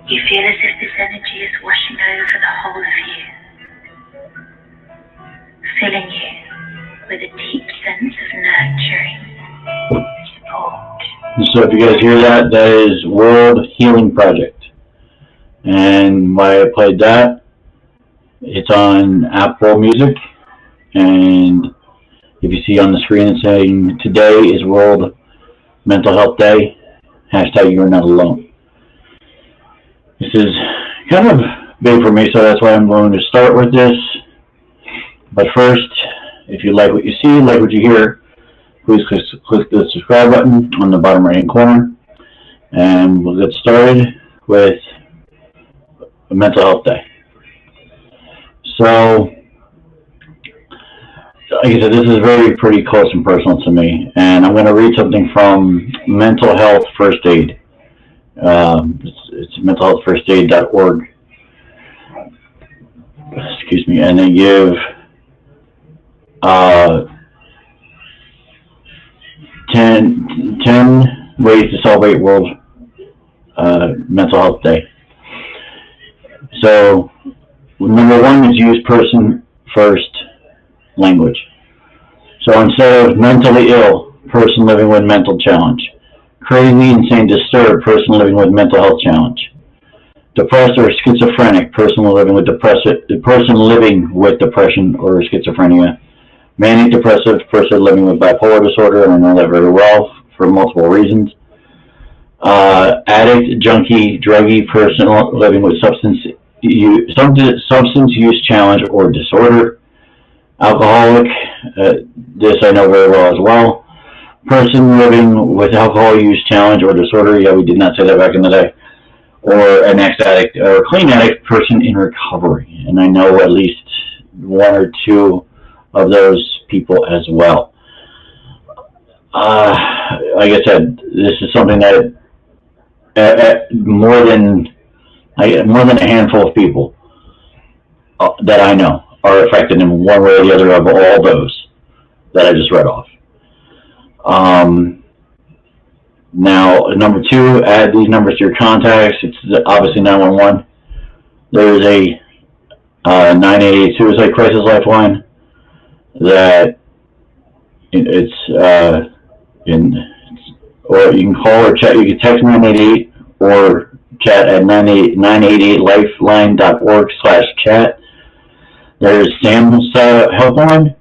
You feel as if this energy is washing over the whole of you, filling you with a deep sense of nurturing support. So if you guys hear that, that is World Healing Project. And why I played that, it's on Apple Music. And if you see on the screen it's saying today is World Mental Health Day, hashtag you're not alone. This is kind of big for me, so that's why I'm going to start with this. But first, if you like what you see, like what you hear, please click the subscribe button on the bottom right hand corner. And we'll get started with Mental Health Day. So, like I said, this is pretty close and personal to me. And I'm going to read something from Mental Health First Aid. It's mentalhealthfirstaid.org. Excuse me, and they give 10 ways to celebrate World Mental Health Day. So, number one is use person first language. So instead of mentally ill, person living with mental challenge. Crazy, insane, disturbed, person living with mental health challenge. Depressed or schizophrenic, person living with depression or schizophrenia. Manic depressive, person living with bipolar disorder, and I know that very well for multiple reasons. Addict, junkie, druggie, person living with substance use challenge or disorder. Alcoholic, this I know very well as well. Person living with alcohol use challenge or disorder, yeah, we did not say that back in the day. Or an ex-addict or a clean addict, person in recovery. And I know at least one or two of those people as well. Like I said, this is something that more than a handful of people that I know are affected in one way or the other of all those that I just read off. Now, number two, add these numbers to your contacts. It's obviously 911. There's a 988 suicide crisis lifeline that or you can call or chat. You can text 988 or chat at 988lifeline.org/chat. There's Sam's helpline,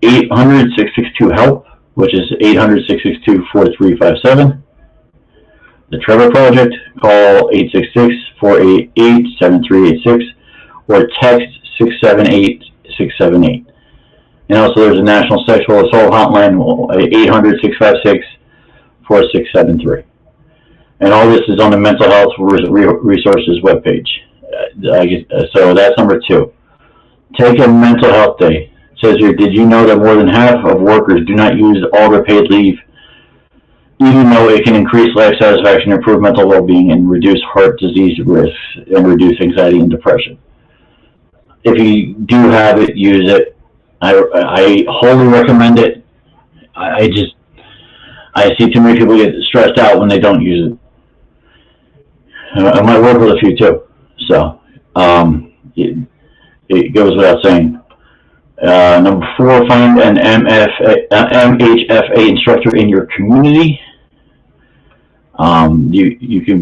800-662-HELP, which is 800-662-4357. The Trevor Project, call 866-488-7386 or text 678-678. And also there's a National Sexual Assault Hotline, 800-656-4673. And all this is on the Mental Health Resources webpage. So that's number two. Take a mental health day. It says here, did you know that more than half of workers do not use all their paid leave, even though it can increase life satisfaction, improve mental well-being, and reduce heart disease risks, and reduce anxiety and depression? If you do have it, use it. I wholly recommend it. I see too many people get stressed out when they don't use it. I might work with a few too, so it goes without saying. Number four, find an MHFA instructor in your community. You can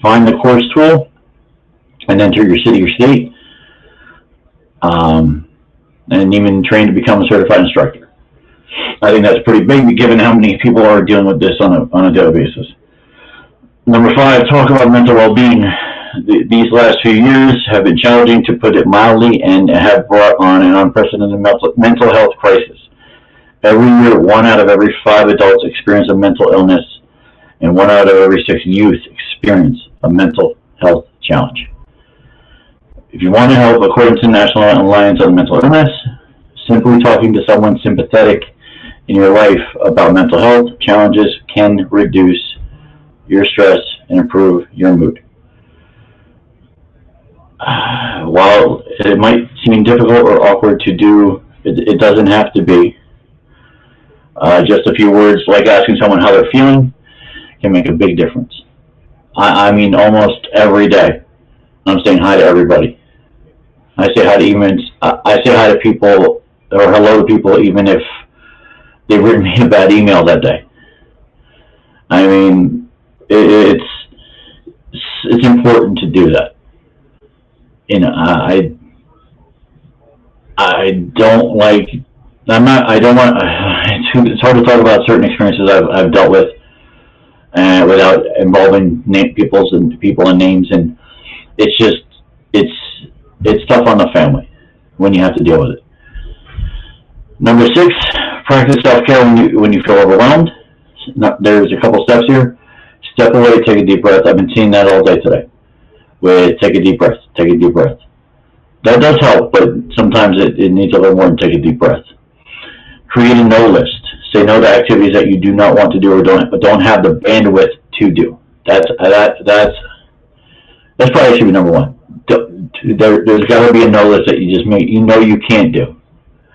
find the course tool and enter your city or state, and even train to become a certified instructor. I think that's pretty big given how many people are dealing with this on a daily basis. Number five, talk about mental well-being. These last few years have been challenging, to put it mildly, and have brought on an unprecedented mental health crisis. Every year, 1 out of every 5 adults experience a mental illness, and 1 out of every 6 youth experience a mental health challenge. If you want to help, according to the National Alliance on Mental Illness, simply talking to someone sympathetic in your life about mental health challenges can reduce your stress and improve your mood. While it might seem difficult or awkward to do, it doesn't have to be. Just a few words like asking someone how they're feeling can make a big difference. I mean almost every day. I'm saying hi to everybody. I say hi to I say hi to people or hello to people even if they've written me a bad email that day. I mean, it's important to do that. You know, I don't like. I don't want. It's hard to talk about certain experiences I've dealt with, without involving people and names, and it's just it's tough on the family when you have to deal with it. Number 6, practice self-care when you feel overwhelmed. There's a couple steps here. Step away, take a deep breath. I've been seeing that all day today. Take a deep breath. Take a deep breath. That does help, but sometimes it needs a little more than take a deep breath. Create a no list. Say no to activities that you do not want to do or don't have the bandwidth to do. That's probably should be number 1. There's got to be a no list that you can't do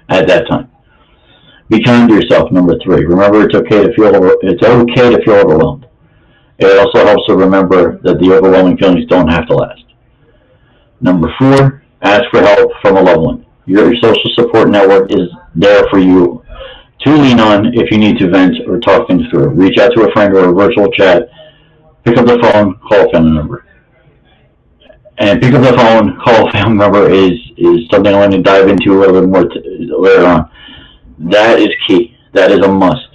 at that time. Be kind to yourself. Number 3. Remember, it's okay to feel overwhelmed. It also helps to remember that the overwhelming feelings don't have to last. Number 4. Ask for help from a loved one. Your social support network is there for you to lean on if you need to vent or talk things through. Reach out to a friend or a virtual chat. Pick up the phone, call a family member. And pick up the phone, call a family member is something I'm going to dive into a little bit more later on. That is key. That is a must.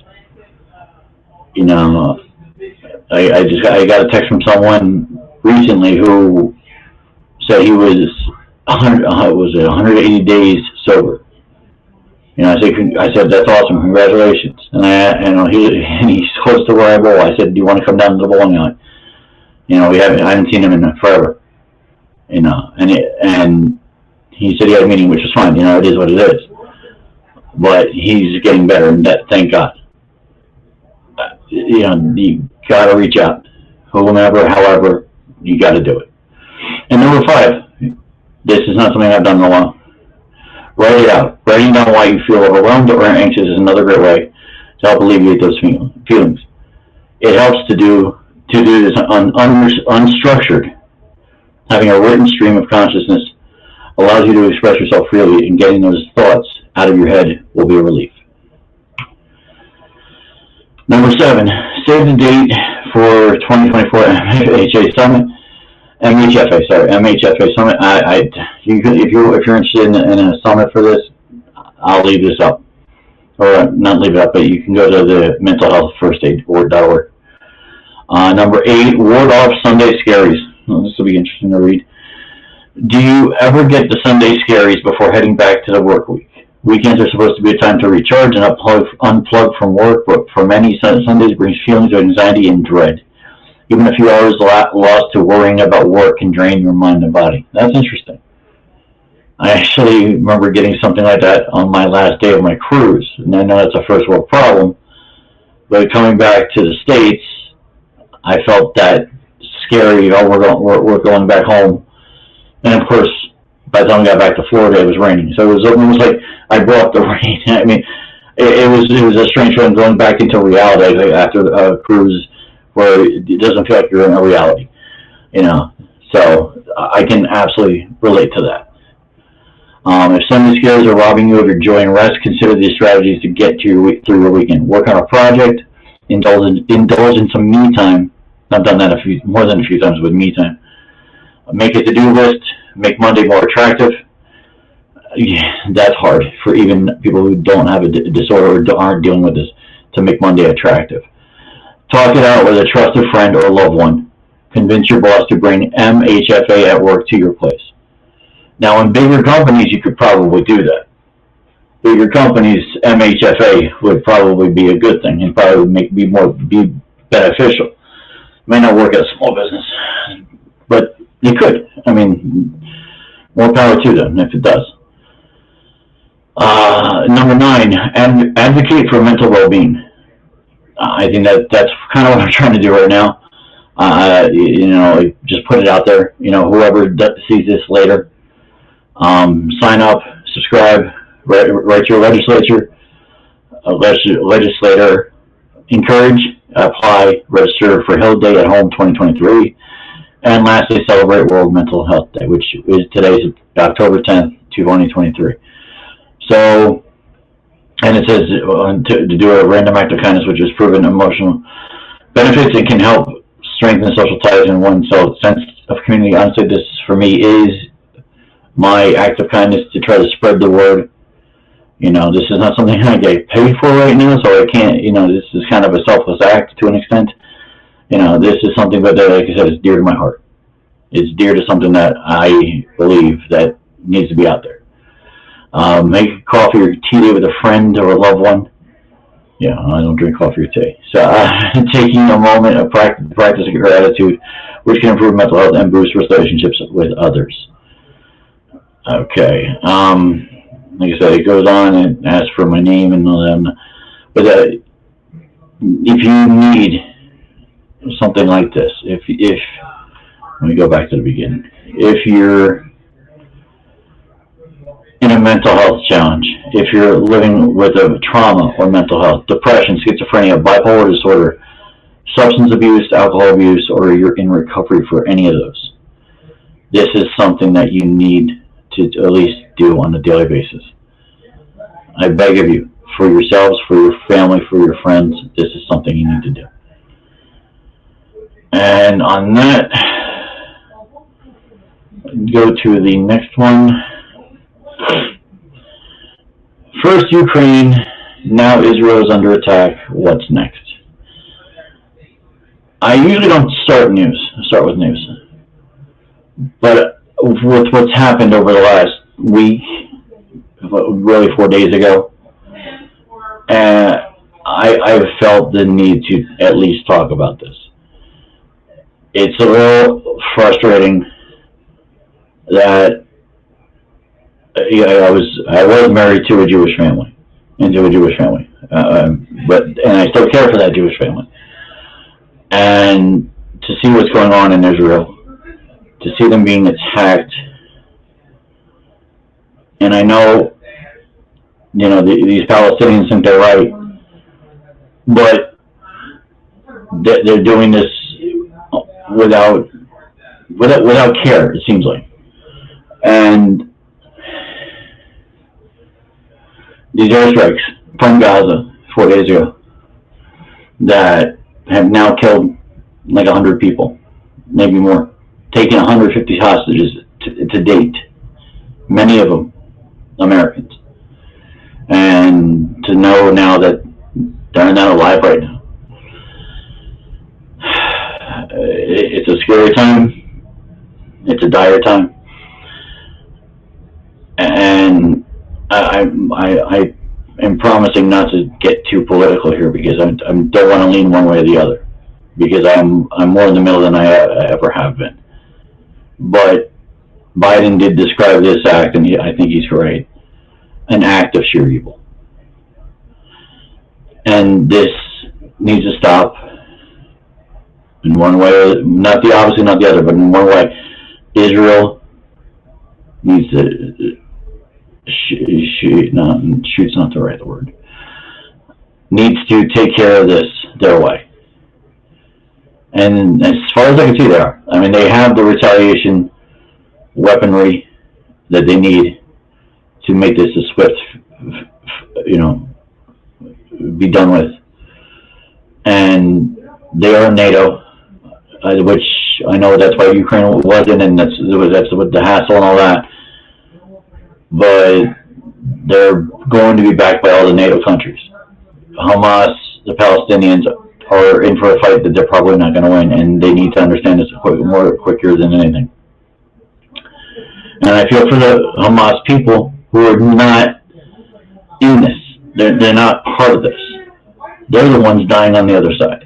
You know, I got a text from someone recently who said he was 180 days sober. You know, I said that's awesome, congratulations. And he's close to where I bowl. I said, do you want to come down to the bowling alley? You know, I haven't seen him in forever. You know, and he said he had a meeting, which is fine. You know, it is what it is. But he's getting better, and thank God. You know, you got to reach out. Whomever, however, you got to do it. And number 5, this is not something I've done in a while. Write it out. Writing down why you feel overwhelmed or anxious is another great way to help alleviate those feelings. It helps to do this unstructured. Having a written stream of consciousness allows you to express yourself freely, and getting those thoughts out of your head will be a relief. Number 7, save the date for 2024 MHFA Summit. MHFA Summit. If you're interested in a summit for this, I'll leave this up, or not leave it up, but you can go to the Mental Health First Aid Board.org. Number 8, ward off Sunday scaries. Well, this will be interesting to read. Do you ever get the Sunday scaries before heading back to the work week? Weekends are supposed to be a time to recharge and unplug from work, but for many, Sundays brings feelings of anxiety and dread. Even a few hours lost to worrying about work can drain your mind and body. That's interesting. I actually remember getting something like that on my last day of my cruise. And I know that's a first world problem, but coming back to the States, I felt that scary, we're going back home. And of course, by the time I got back to Florida, it was raining. So it was almost like I brought the rain. I mean, it was a strange feeling going back into reality after a cruise where it doesn't feel like you're in a reality, you know. So I can absolutely relate to that. If Sunday scares are robbing you of your joy and rest, consider these strategies to get through your weekend. Work on a project, indulge in some me time. I've done that more than a few times with me time. Make a to-do list. Make Monday more attractive. Yeah, that's hard for even people who don't have a disorder or aren't dealing with this, to make Monday attractive. Talk it out with a trusted friend or loved one. Convince your boss to bring MHFA at work to your place. Now, in bigger companies, you could probably do that. Bigger companies, MHFA would probably be a good thing and probably be beneficial. It may not work at a small business, but you could. I mean, more power to them if it does. Number 9, advocate for mental well-being. I think that's kind of what I'm trying to do right now. Just put it out there. You know, whoever sees this later, sign up, subscribe, write your legislator, encourage apply, register for Hill Day at Home 2023. And lastly, celebrate World Mental Health Day, which is today's October 10th, 2023. So, and it says to do a random act of kindness, which has proven emotional benefits and can help strengthen social ties in one's sense of community. Honestly, this for me is my act of kindness to try to spread the word. You know, this is not something I get paid for right now, so I can't, you know, this is kind of a selfless act to an extent. You know, this is something that, like I said, is dear to my heart. It's dear to something that I believe that needs to be out there. Make coffee or tea with a friend or a loved one. Yeah, I don't drink coffee or tea. So taking a moment of practicing gratitude, which can improve mental health and boost relationships with others. Okay. Like I said, it goes on and asks for my name and all that. But if you need something like this, if let me go back to the beginning. If you're in a mental health challenge, if you're living with a trauma or mental health, depression, schizophrenia, bipolar disorder, substance abuse, alcohol abuse, or you're in recovery for any of those, this is something that you need to at least do on a daily basis. I beg of you, for yourselves, for your family, for your friends, this is something you need to do. And on that, go to the next one. First Ukraine, now Israel is under attack. What's next? I usually don't start with news. But with what's happened over the last week, really 4 days ago, I felt the need to at least talk about this. It's a little frustrating that I was married to a Jewish family, and I still care for that Jewish family. And to see what's going on in Israel, to see them being attacked, and I know, you know, these Palestinians think they're right, but they're doing this without care, it seems like. And these airstrikes from Gaza 4 days ago that have now killed like 100 people, maybe more, taken 150 hostages to date, many of them Americans. And to know now that they're not alive right now, it's a scary time, it's a dire time. And I am promising not to get too political here, because I don't want to lean one way or the other, because I'm more in the middle than I ever have been. But Biden did describe this act, and I think he's right, an act of sheer evil. And this needs to stop in one way, obviously not the other, but in one way. Israel needs to shoot's not the right word. Needs to take care of this their way. And as far as I can see, they are. I mean, they have the retaliation weaponry that they need to make this a swift, be done with. And they are NATO, which I know that's why Ukraine wasn't, and that's with the hassle and all that. But they're going to be backed by all the NATO countries. Hamas, the Palestinians, are in for a fight that they're probably not going to win, and they need to understand this quicker than anything. And I feel for the Hamas people who are not in this. They're not part of this. They're the ones dying on the other side.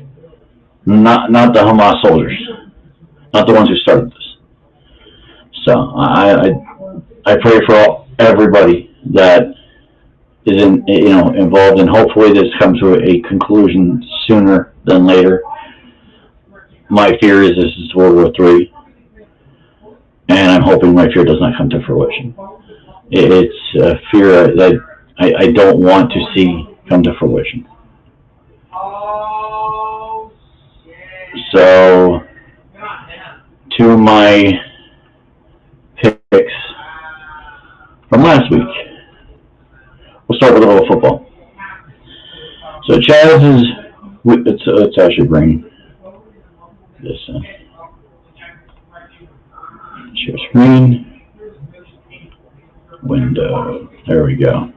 Not the Hamas soldiers. Not the ones who started this. So I pray for everybody that is involved, and hopefully this comes to a conclusion sooner than later. My fear is this is World War III, and I'm hoping my fear does not come to fruition. It's a fear that I don't want to see come to fruition. So, to my picks from last week. We'll start with a little football. So Chaz is, let's actually bring this in. Share screen. Window. There we go.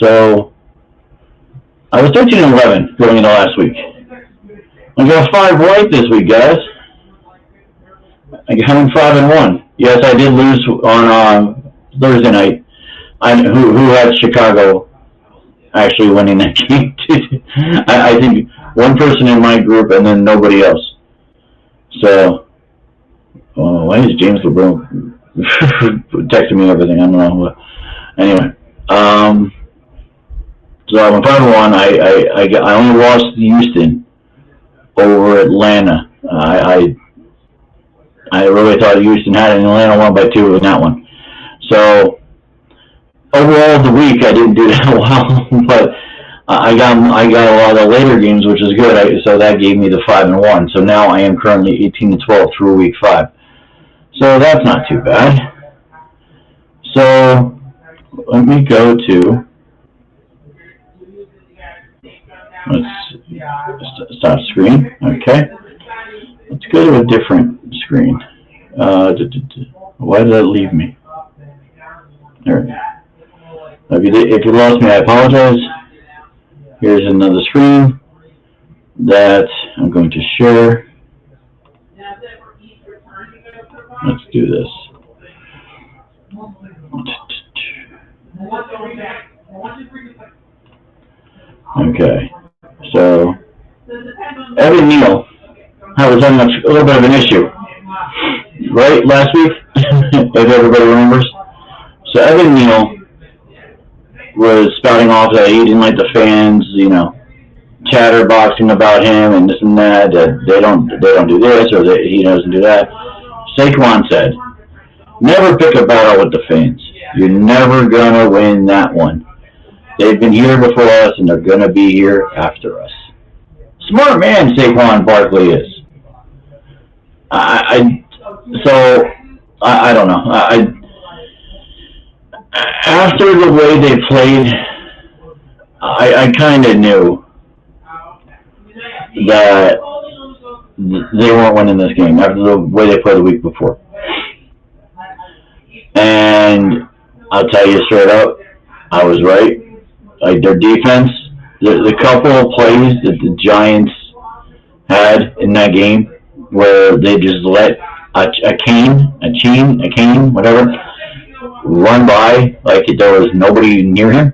So I was 13-11 going into last week. I got 5 right this week, guys. I got 5-1. Yes, I did lose on Thursday night. Who had Chicago actually winning that game? I think one person in my group and then nobody else. So, why is James LeBron texting me everything? I don't know. Anyway, so I'm 5-1. I only lost to Houston over Atlanta. I really thought Houston had it, and Atlanta won by 2 in that one. So overall, the week I didn't do that well, but I got a lot of the later games, which is good. So that gave me the 5-1. So now I am currently 18-12 through week 5. So that's not too bad. So let me go to. Let's stop screen. Okay. Let's go to a different screen. Why did that leave me? There we go. If you lost me, I apologize. Here's another screen that I'm going to share. Let's do this. Okay. So, Evan Neal was having a little bit of an issue, right, last week, if everybody remembers. So Evan Neal was spouting off that he didn't like the fans, chatterboxing about him and this and that, that they don't do this or that he doesn't do that. Saquon said, never pick a battle with the fans. You're never going to win that one. They've been here before us and they're going to be here after us. Smart man Saquon Barkley is. I don't know. After the way they played, I kind of knew that they weren't winning this game after the way they played the week before. And I'll tell you straight up, I was right. Like their defense, the couple of plays that the Giants had in that game where they just let a cane, whatever, run by like there was nobody near him.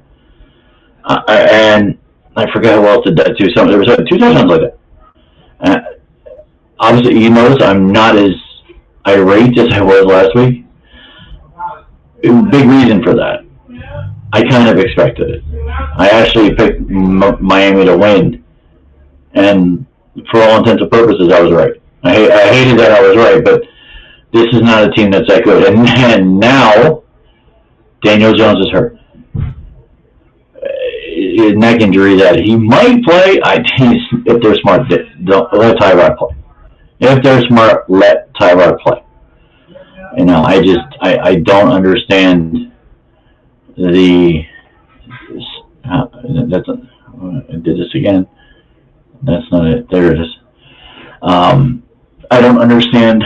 And I forgot who else did that too. There was 2 touchdowns like that. Obviously, you notice I'm not as irate as I was last week. Big reason for that. I kind of expected it. I actually picked Miami to win, and for all intents and purposes, I was right. I hated that I was right, but this is not a team that's that good. And now, Daniel Jones is hurt. Neck injury that he might play. I think if they're smart, don't let Tyrod play. If they're smart, let Tyrod play. I don't understand the. I did this again. That's not it. There it is. I don't understand,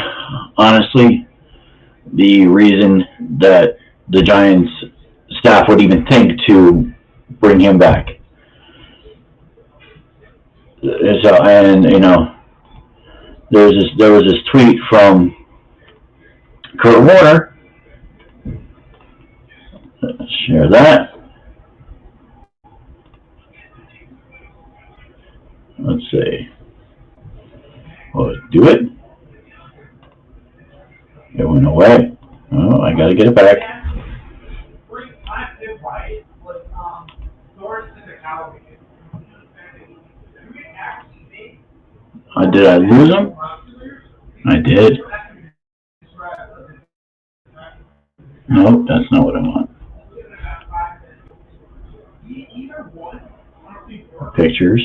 honestly, the reason that the Giants staff would even think to bring him back. So, and there was this tweet from Kurt Warner. Let's share that. Let's see. Well, do it. It went away. Oh, I gotta get it back. Did I lose them? I did. Nope, that's not what I want. Pictures.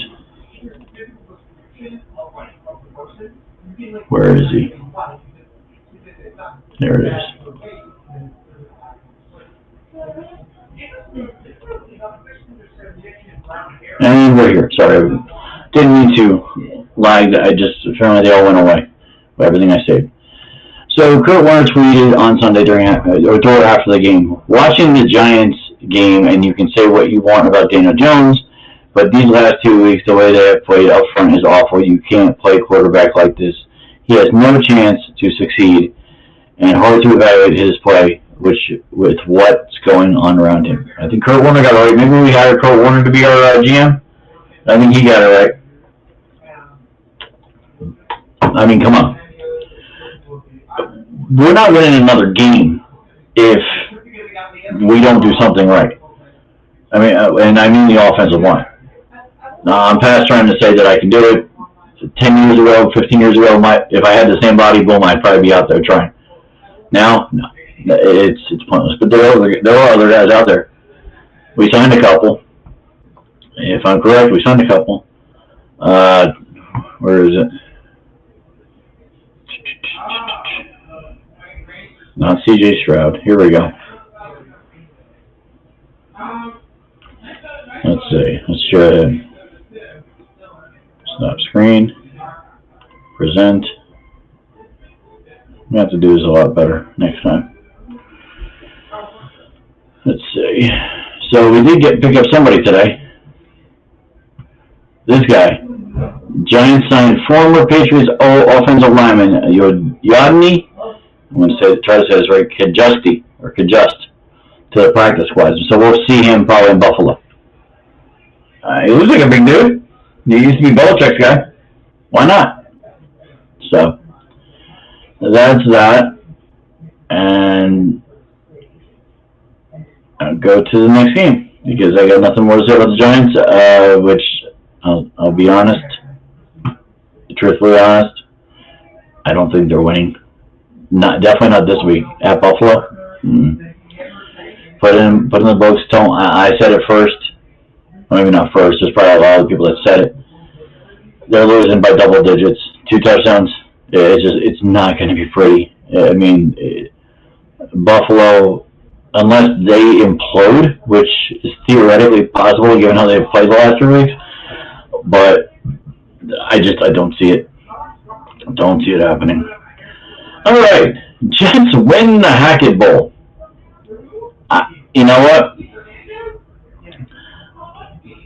Where is he? There it is. And we're here. Sorry, didn't mean to lag. I just apparently they all went away. Everything I saved. So Kurt Warner tweeted on Sunday or after the game, watching the Giants game, and you can say what you want about Daniel Jones, but these last 2 weeks, the way they have played up front is awful. You can't play quarterback like this. He has no chance to succeed, and hard to evaluate his play with what's going on around him. I think Kurt Warner got it right. Maybe we hired Kurt Warner to be our GM. I think he got it right. I mean, come on. We're not winning another game if we don't do something right. I mean, and I mean the offensive line. I'm past trying to say that I can do it. 10 years ago, 15 years ago, if I had the same body, boom, I'd probably be out there trying. Now, no, it's pointless. But there are other guys out there. We signed a couple. If I'm correct, we signed a couple. Where is it? Not C.J. Stroud. Here we go. Let's see. Let's try it. Stop screen. Present. We have to do this a lot better next time. Let's see. So we did pick up somebody today. This guy. Giants signed former Patriots offensive lineman Yodny. I'm going to try to say this right. Kajust to the practice squad. So we'll see him probably in Buffalo. He looks like a big dude. He used to be Belichick's guy. Why not? So that's that. And I'll go to the next game because I got nothing more to say about the Giants, which I'll be honest, truthfully honest, I don't think they're winning. Definitely not this week at Buffalo. Put in the books. I said it first. Well, maybe not first. There's probably a lot of people that said it. They're losing by double digits, 2 touchdowns. It's not going to be pretty. I mean, Buffalo, unless they implode, which is theoretically possible given how they've played the last 3 weeks, but I don't see it. Don't see it happening. All right, Jets win the Hackett Bowl. You know what?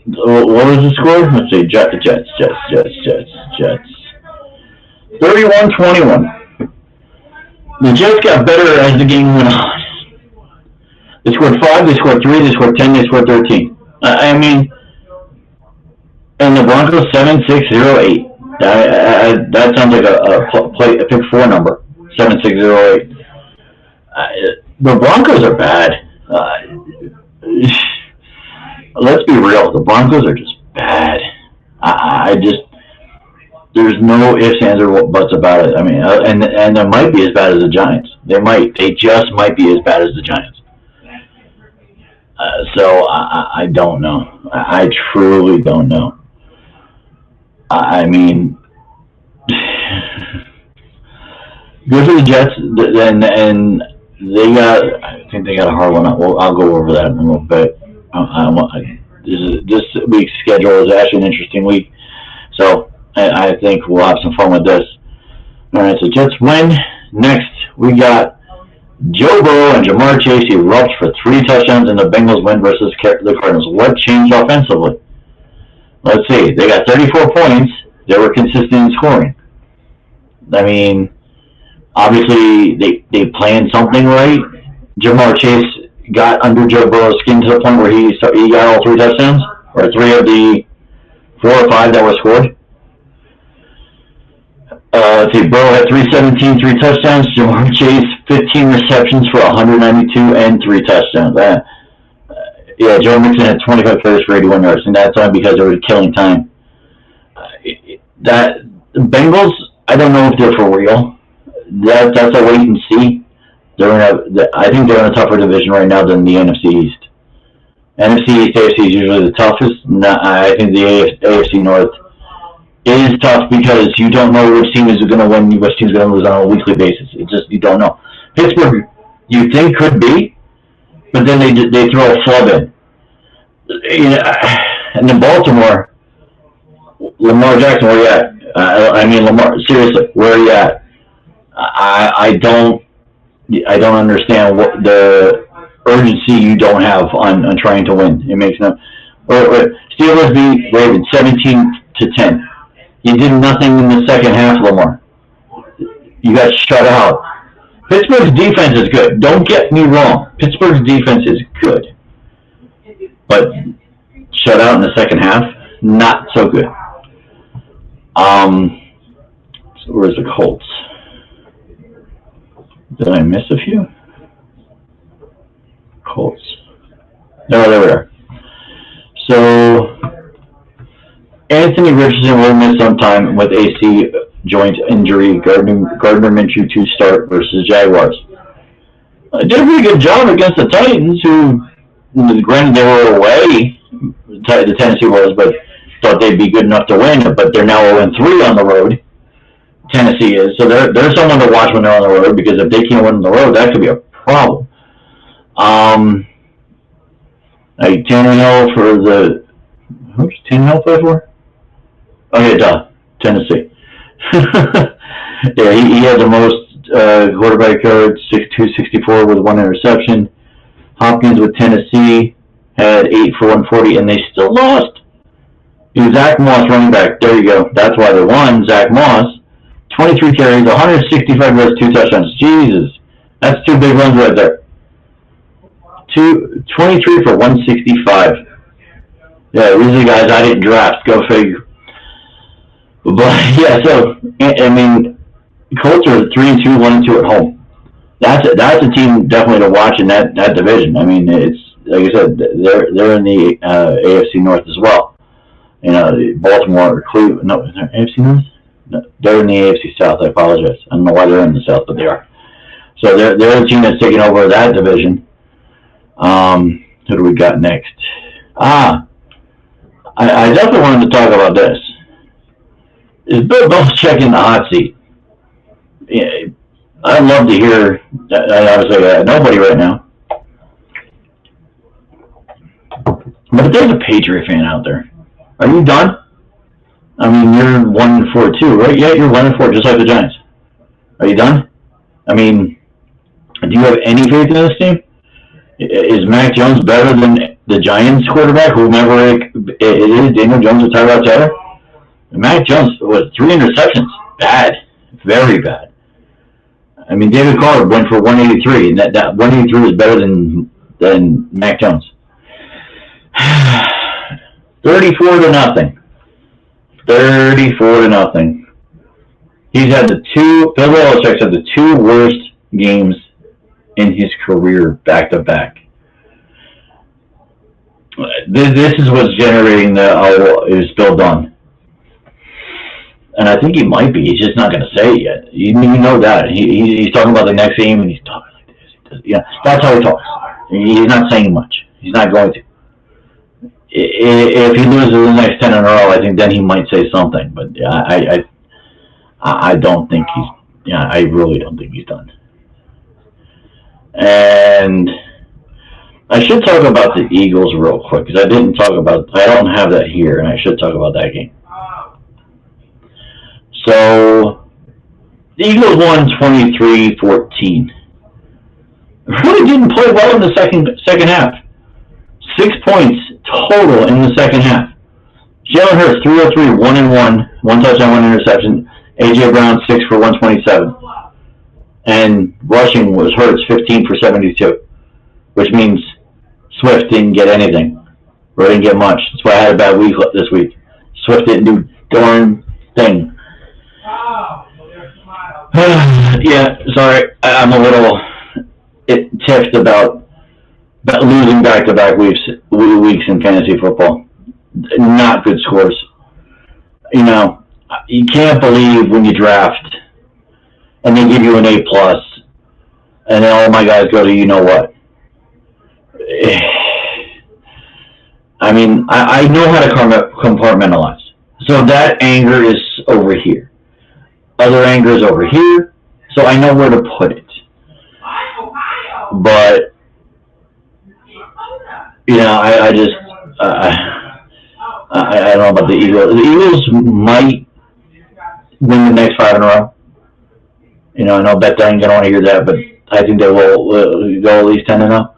What was the score? Let's see, Jets. 31-21. The Jets got better as the game went on. They scored 5, they scored 3, they scored 10, they scored 13. I mean, and the Broncos 7-6-0-8. That sounds like a pick 4 number. 7-6-0-8. The Broncos are bad. Let's be real. The Broncos are just bad. There's no ifs, ands, or buts about it. I mean, and they might be as bad as the Giants. They just might be as bad as the Giants. So I don't know. I truly don't know. I mean, good for the Jets, and I think they got a hard one. I'll go over that in a little bit. This week's schedule is actually an interesting week, so I think we'll have some fun with this. All right, so Jets win. Next, we got Joe Burrow and Jamar Chase erupt for 3 touchdowns in the Bengals win versus the Cardinals. What changed offensively? Let's see. They got 34 points. They were consistent in scoring. I mean, obviously, they planned something right. Jamar Chase got under Joe Burrow's skin to the point where he got all 3 touchdowns, or 3 of the 4 or 5 that were scored. Let's see, Burrow had 317, 3 touchdowns. Jamar Chase, 15 receptions for 192 and 3 touchdowns. Joe Mixon had 25 carries for 81 yards, and that's only because they were killing time. The Bengals, I don't know if they're for real. That's a wait and see. I think they're in a tougher division right now than the NFC East. NFC East, AFC is usually the toughest. I think the AFC North It is tough because you don't know which team is going to win, which team is going to lose on a weekly basis. It just, you don't know. Pittsburgh, you think could be, but then they throw a flub in. You know, and then Baltimore, Lamar Jackson, where you at? I mean, Lamar, seriously, where are you at? I don't understand what the urgency you don't have on trying to win. It makes no. Steelers beat Ravens 17-10. You did nothing in the second half, Lamar. You got shut out. Pittsburgh's defense is good. Don't get me wrong. Pittsburgh's defense is good. But shut out in the second half, not so good. So where's the Colts? Did I miss a few? Colts. No, there we are. So Anthony Richardson will miss some time with AC joint injury. Gardner Minshew to start versus Jaguars. Did a pretty good job against the Titans, who, granted, they were away. The Tennessee was, but thought they'd be good enough to win. But they're now 0-3 on the road. Tennessee is, so they're someone to watch when they're on the road, because if they can't win on the road, that could be a problem. Tannehill for the who's Tannehill play for? Oh yeah, Tennessee. Yeah, he had the most quarterback yards, 264 with 1 interception. Hopkins with Tennessee had 8 for 140, and they still lost. Zach Moss running back. There you go. That's why they won. Zach Moss, 23 carries, 165 yards, 2 touchdowns. Jesus, that's 2 big runs right there. 23 for 165. Yeah, these are the guys I didn't draft. Go figure. But yeah, so I mean, Colts are 3-2, 1-2 at home. That's a team definitely to watch in that division. I mean, it's like I said, they're in the AFC North as well. You know, Baltimore, Cleveland. No, is there AFC North? No, they're in the AFC South. I apologize. I don't know why they're in the South, but they are. So they're a team that's taking over that division. Who do we got next? I definitely wanted to talk about this. Is Bill Belichick in the hot seat? Yeah, I'd love to hear. Obviously, nobody right now. But if there's a Patriot fan out there, are you done? I mean, you're 1-4 too, right? Yeah, you're 1-4, just like the Giants. Are you done? I mean, do you have any faith in this team? Is Mac Jones better than the Giants quarterback, whomever it is, Daniel Jones or Tyrod Taylor? Mac Jones was 3 interceptions. Bad. Very bad. I mean, David Carr went for 183, and that 183 is better than Mac Jones. 34-0. 34-0. He's had Bill Belichick's had the 2 worst games in his career back-to-back. This is what's generating is Bill done. And I think he might be. He's just not going to say it yet. You know that. He's talking about the next game, and he's talking like this. That's how he talks. He's not saying much. He's not going to. If he loses the next 10 in a row, I think then he might say something. But I don't think he's. I really don't think he's done. And I should talk about the Eagles real quick, because I didn't talk about. I don't have that here, and I should talk about that game. So, the Eagles won 23-14. Really didn't play well in the second half. 6 points total in the second half. Jalen Hurts, 303, 1-1, 1 touchdown, 1 interception. A.J. Brown, 6 for 127. And rushing was Hurts, 15 for 72. Which means Swift didn't get anything. Or didn't get much. That's why I had a bad week this week. Swift didn't do darn thing. Yeah, sorry. I'm a little tiffed about losing back-to-back weeks in fantasy football. Not good scores. You know, you can't believe when you draft and they give you an A+, and then all my guys go to you know what. I mean, I know how to compartmentalize. So that anger is over here. Other anger is over here. So I know where to put it. But, you know, I just, I don't know about the Eagles. The Eagles might win the next 5 in a row. You know, I know Bet ain't gonna want to hear that, but I think they will go at least 10-0.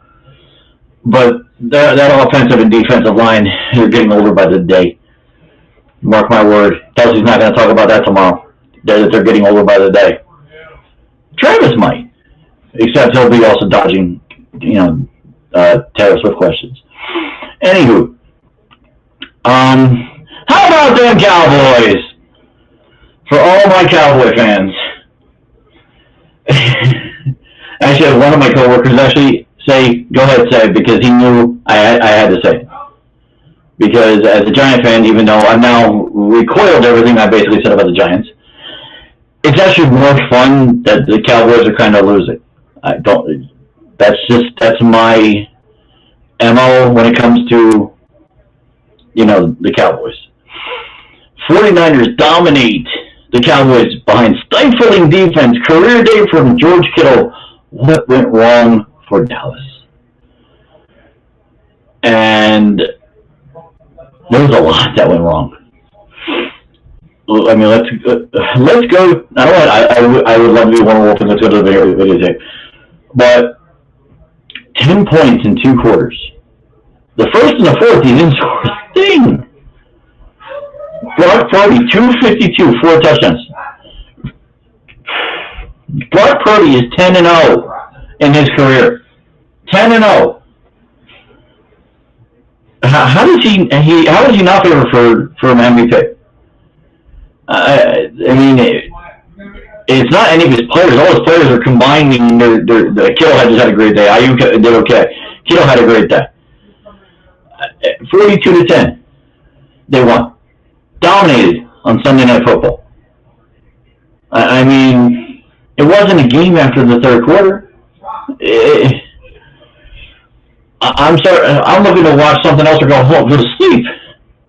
But that offensive and defensive line, they're getting older by the day. Mark my word. Kelsey's not going to talk about that tomorrow. They're getting older by the day. Travis might, except he'll be also dodging, you know, Taylor Swift questions. Anywho, how about them Cowboys? For all my Cowboy fans. Actually, one of my coworkers actually go ahead, say, because he knew I had to say it. Because as a Giant fan, even though I've now recoiled everything I basically said about the Giants, it's actually more fun that the Cowboys are kind of losing. That's my MO when it comes to, you know, the Cowboys. 49ers dominate the Cowboys behind stifling defense. Career day from George Kittle. What went wrong for Dallas? And there was a lot that went wrong. I mean, let's go. I would love to be one wolf and let's go to the video tape. But 10 points in 2 quarters. The first and the fourth, he didn't score a thing. Brock Purdy, 252, 4 touchdowns. Brock Purdy is 10-0 in his career. 10-0. How is he not favored for an MVP? I mean, it's not any of his players. All his players are combining. Kittle just had a great day. Ayuk did okay. Kittle had a great day. 42-10. They won. Dominated on Sunday Night Football. I mean, it wasn't a game after the third quarter. I'm sorry. I'm looking to watch something else or go to sleep.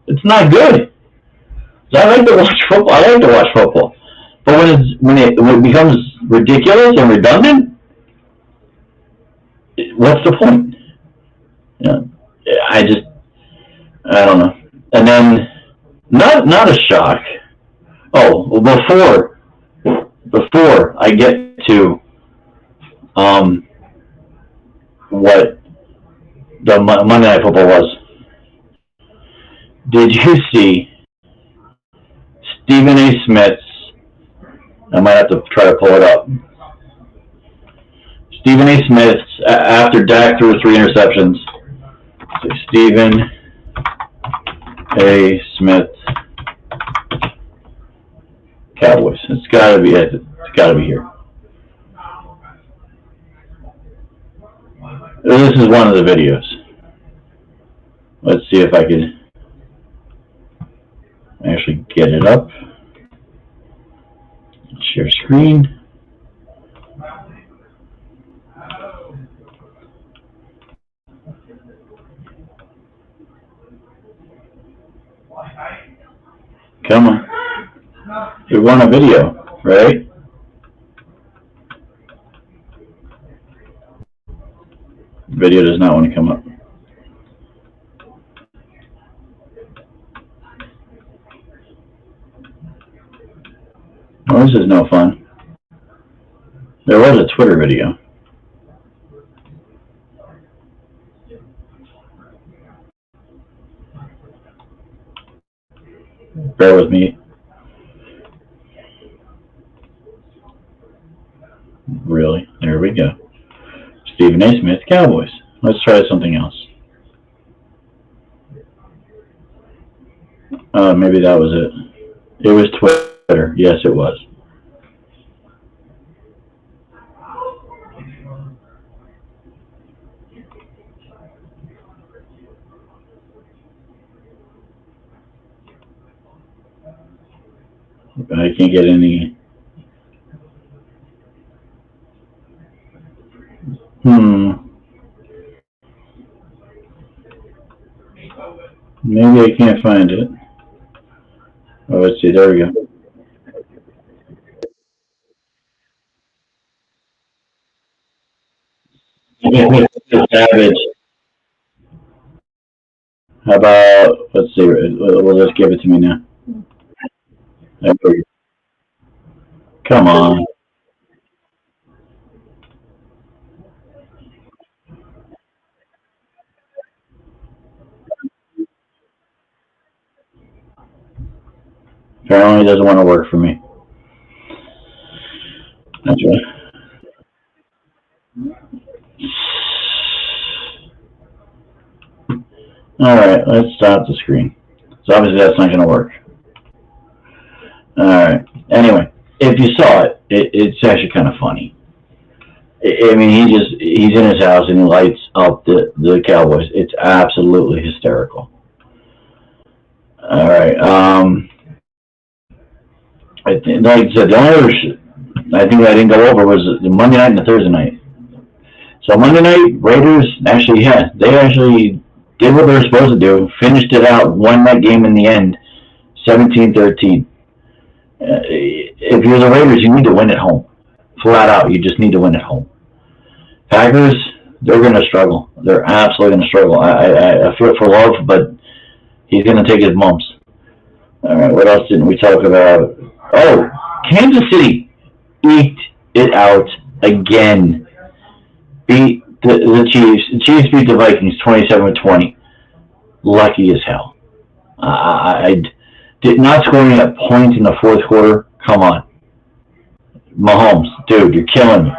It's not good. I like to watch football. But when it becomes ridiculous and redundant, what's the point? You know, I don't know. And then, not a shock. Oh, well, before I get to what the Monday Night Football was, did you see Stephen A. Smith's? I might have to try to pull it up. Stephen A. Smith's, after Dak threw 3 interceptions. So Stephen A. Smith, Cowboys. It's got to be it. It's got to be here. This is one of the videos. Let's see if I can actually get it up. Share screen. Come on. We want a video, right? Video does not want to come up. Well, this is no fun. There was a Twitter video. Bear with me. Really? There we go. Stephen A. Smith, Cowboys. Let's try something else. Maybe that was it. It was Twitter. Yes, it was. I can't get any. Maybe I can't find it. Oh, let's see. There we go. Savage. How about, let's see, we'll just give it to me now. Come on. Apparently it doesn't want to work for me. That's right. Alright, let's stop the screen. So obviously that's not going to work. Alright. Anyway, if you saw it, it's actually kind of funny. I mean, he's in his house and he lights up the Cowboys. It's absolutely hysterical. Alright, like I said, the only other I think I didn't go over was the Monday night and the Thursday night. So Monday night, Raiders actually, yeah, they actually did what they were supposed to do, finished it out, won that game in the end, 17-13. If you're the Raiders, you need to win at home. Flat out, you just need to win at home. Packers, they're going to struggle. They're absolutely going to struggle. I feel for Love, but he's going to take his bumps. All right, what else didn't we talk about? Oh, Kansas City eked it out again. Beat the Chiefs. The Chiefs beat the Vikings 27-20. Lucky as hell. I did not scoring a point in the fourth quarter. Come on. Mahomes, dude, you're killing me.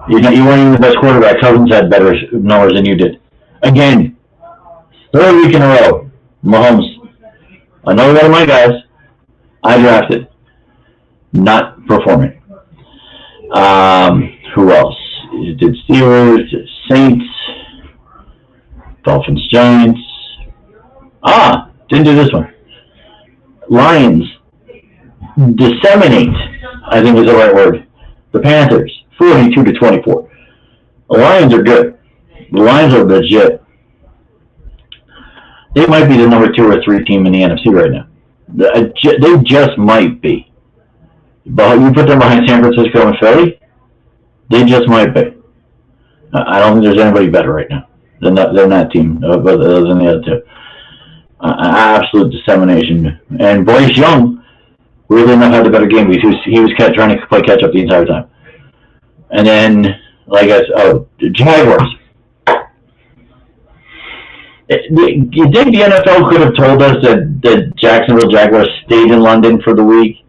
You weren't even the best quarterback. Cousins had better numbers than you did. Again, third week in a row. Mahomes, another one of my guys, I drafted, not performing. Who else? Did Steelers, Saints, Dolphins, Giants. Didn't do this one. Lions, disseminate, I think is the right word. The Panthers, 42-24. The Lions are good. The Lions are legit. They might be the number 2 or 3 team in the NFC right now. They just might be. But you put them behind San Francisco and Philly, they just might be. I don't think there's anybody better right now than that team, other than the other two. Absolute dissemination. And Bryce Young, weirdly enough, had the better game because he was trying to play catch up the entire time. And then, like I said, the Jaguars. You think the NFL could have told us that the Jacksonville Jaguars stayed in London for the week?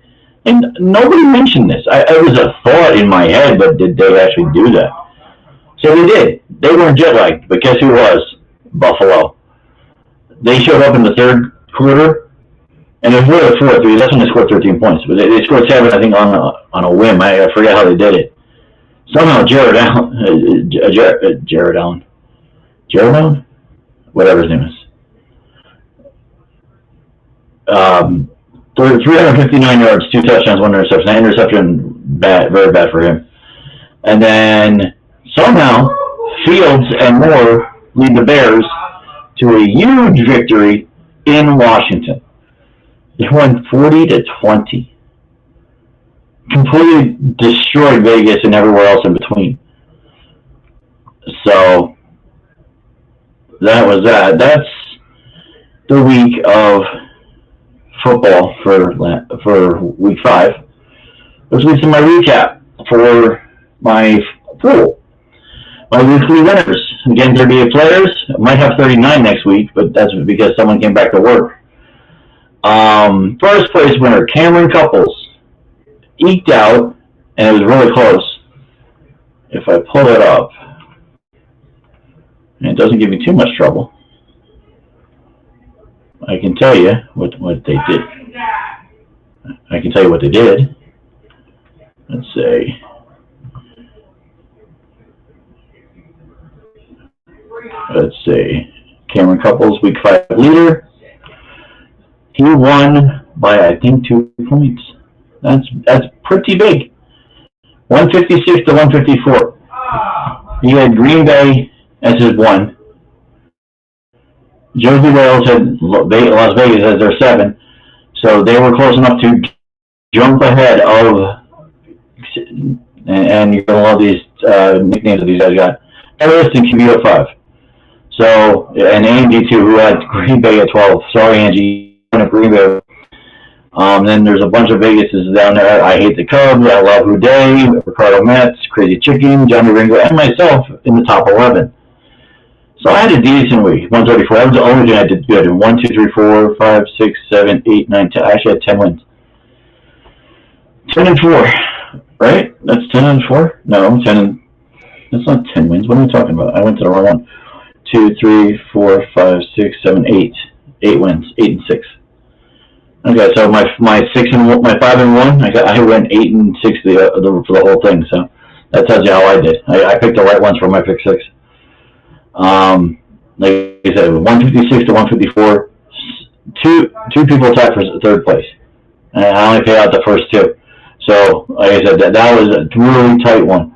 And nobody mentioned this. It was a thought in my head, but did they actually do that? So they did. They weren't jet lagged, but guess who was? Buffalo. They showed up in the third quarter, and it was really a 4-3. That's when they scored 13 points. But they scored 7, I think, on a whim. I forget how they did it. Somehow Jared Allen? Whatever his name is. 359 yards, 2 touchdowns, 1 interception. That interception, bad, very bad for him. And then somehow Fields and Moore lead the Bears to a huge victory in Washington. They won 40-20. Completely destroyed Vegas and everywhere else in between. So that was that. That's the week of football for week 5. Which leads to my recap for my pool. My weekly winners. Again, 38 players. I might have 39 next week, but that's because someone came back to work. First place winner, Cameron Couples, eked out, and it was really close. If I pull it up, and it doesn't give me too much trouble, I can tell you what they did. I can tell you what they did. Let's see. Cameron Couples, week 5 leader. He won by, I think, 2 points. That's pretty big. 156-154. He had Green Bay as his 1. Josie Wales had Las Vegas as their 7. So they were close enough to jump ahead of, and you're going to love these nicknames that these guys got, Everest and QB05. So, and Angie too, who had Green Bay at 12. Sorry, Angie, Green Bay. Then there's a bunch of Vegases down there. I Hate the Cubs, I Love Houday, Ricardo Metz, Crazy Chicken, Johnny Ringo, and myself in the top 11. So I had a decent week, 134. That was the only thing I did good. 1, 2, 3, 4, 5, 6, 7, 8, 9, 10. I actually had 10 wins. 10 and 4, right? That's 10 and 4? No, 10 and... That's not 10 wins. What am I talking about? I went to the wrong one. 2, 3, 4, 5, 6, 7, 8. 8 wins. 8 and 6. Okay, so my 6 and my 5 and 1, I went 8 and 6 for the whole thing. So that tells you how I did. I picked the right ones for my pick 6. Like I said, 156 to 154. Two people tied for third place, and I only paid out the first 2. So like I said, that was a really tight one,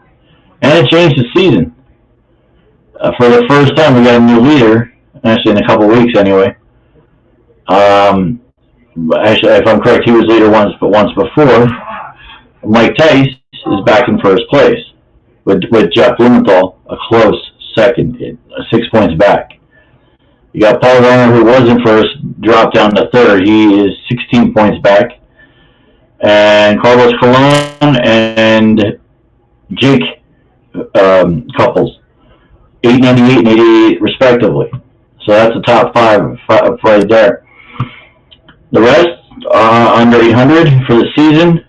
and it changed the season. For the first time, we got a new leader. Actually, in a couple of weeks, anyway. Actually, if I'm correct, he was leader once before. Mike Tice is back in first place with Jeff Blumenthal, a close second, 6 points back. You got Paul Werner, who was in first, dropped down to third. He is 16 points back. And Carlos Colon and Jake Couples, 898 and 88 respectively. So that's the top 5 right there. The rest under 800 for the season.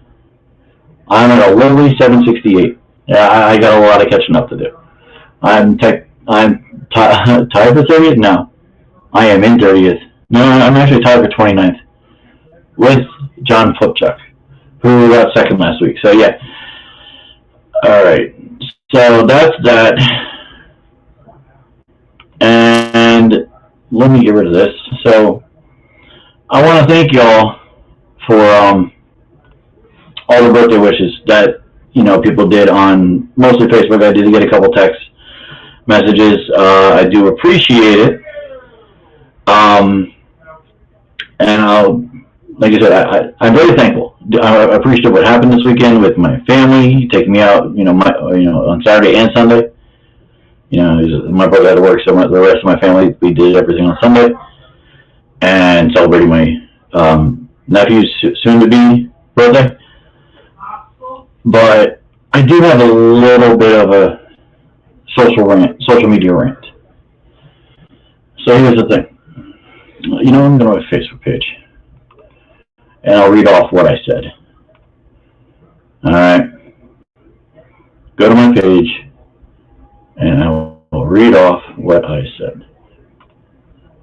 I'm at a lovely 768. Yeah, I got a lot of catching up to do. I'm tied for 30th? No. I am in 30th. No, I'm actually tied for 29th with John Flipchuck, who got second last week. So, yeah. All right. So, that's that. And let me get rid of this. So, I want to thank y'all for all the birthday wishes that, people did on mostly Facebook. I did get a couple text messages. I do appreciate it. And like I said, I'm very thankful. I appreciate what happened this weekend with my family, taking me out, on Saturday and Sunday. My brother had to work, so the rest of my family, we did everything on Sunday. And celebrating my nephew's soon-to-be birthday. But I do have a little bit of a social media rant. So here's the thing. I'm going to have a Facebook page. And I'll read off what I said. Alright. Go to my page. And I will read off what I said.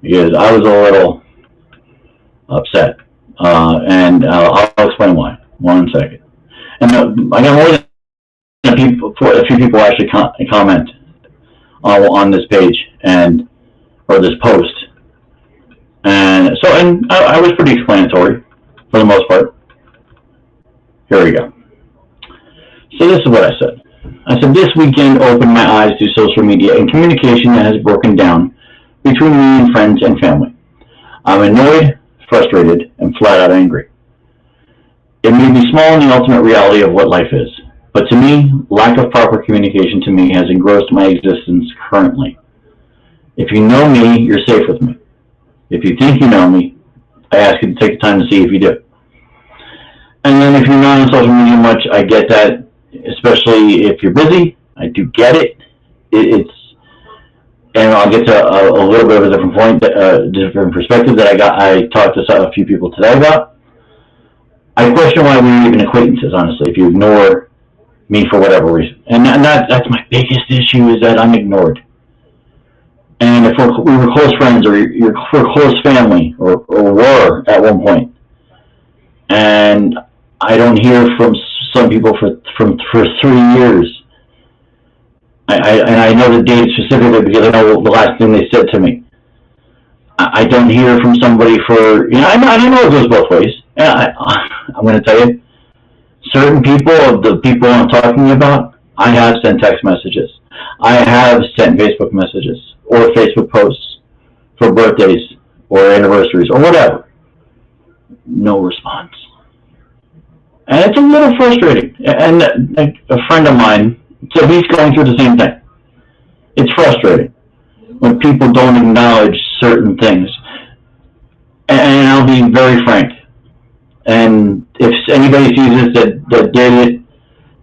Because I was a little upset. And I'll explain why. 1 second. And I got more than a few people actually comment on this page or this post. And so, I was pretty explanatory for the most part. Here we go. So this is what I said. I said, this weekend opened my eyes to social media and communication that has broken down between me and friends and family. I'm annoyed, frustrated, and flat out angry. It made me small in the ultimate reality of what life is. But to me, lack of proper communication to me has engrossed my existence currently. If you know me, you're safe with me. If you think you know me, I ask you to take the time to see if you do. And then if you're not on social media much, I get that, especially if you're busy. I do get it. And I'll get to a little bit of a different point, different perspective that I talked to a few people today about. I question why we're even acquaintances, honestly, if you ignore me for whatever reason. And that's my biggest issue, is that I'm ignored. And if we were close friends, or we're close family, or were at one point, and I don't hear from some people for 3 years, and I know the date specifically because I know the last thing they said to me. I don't hear from somebody for, I don't know it goes both ways. And I'm going to tell you, certain people, of the people I'm talking about, I have sent text messages. I have sent Facebook messages or Facebook posts for birthdays or anniversaries or whatever. No response. And it's a little frustrating. And a friend of mine, so he's going through the same thing. It's frustrating when people don't acknowledge certain things. And I'll be very frank. And if anybody sees this that did it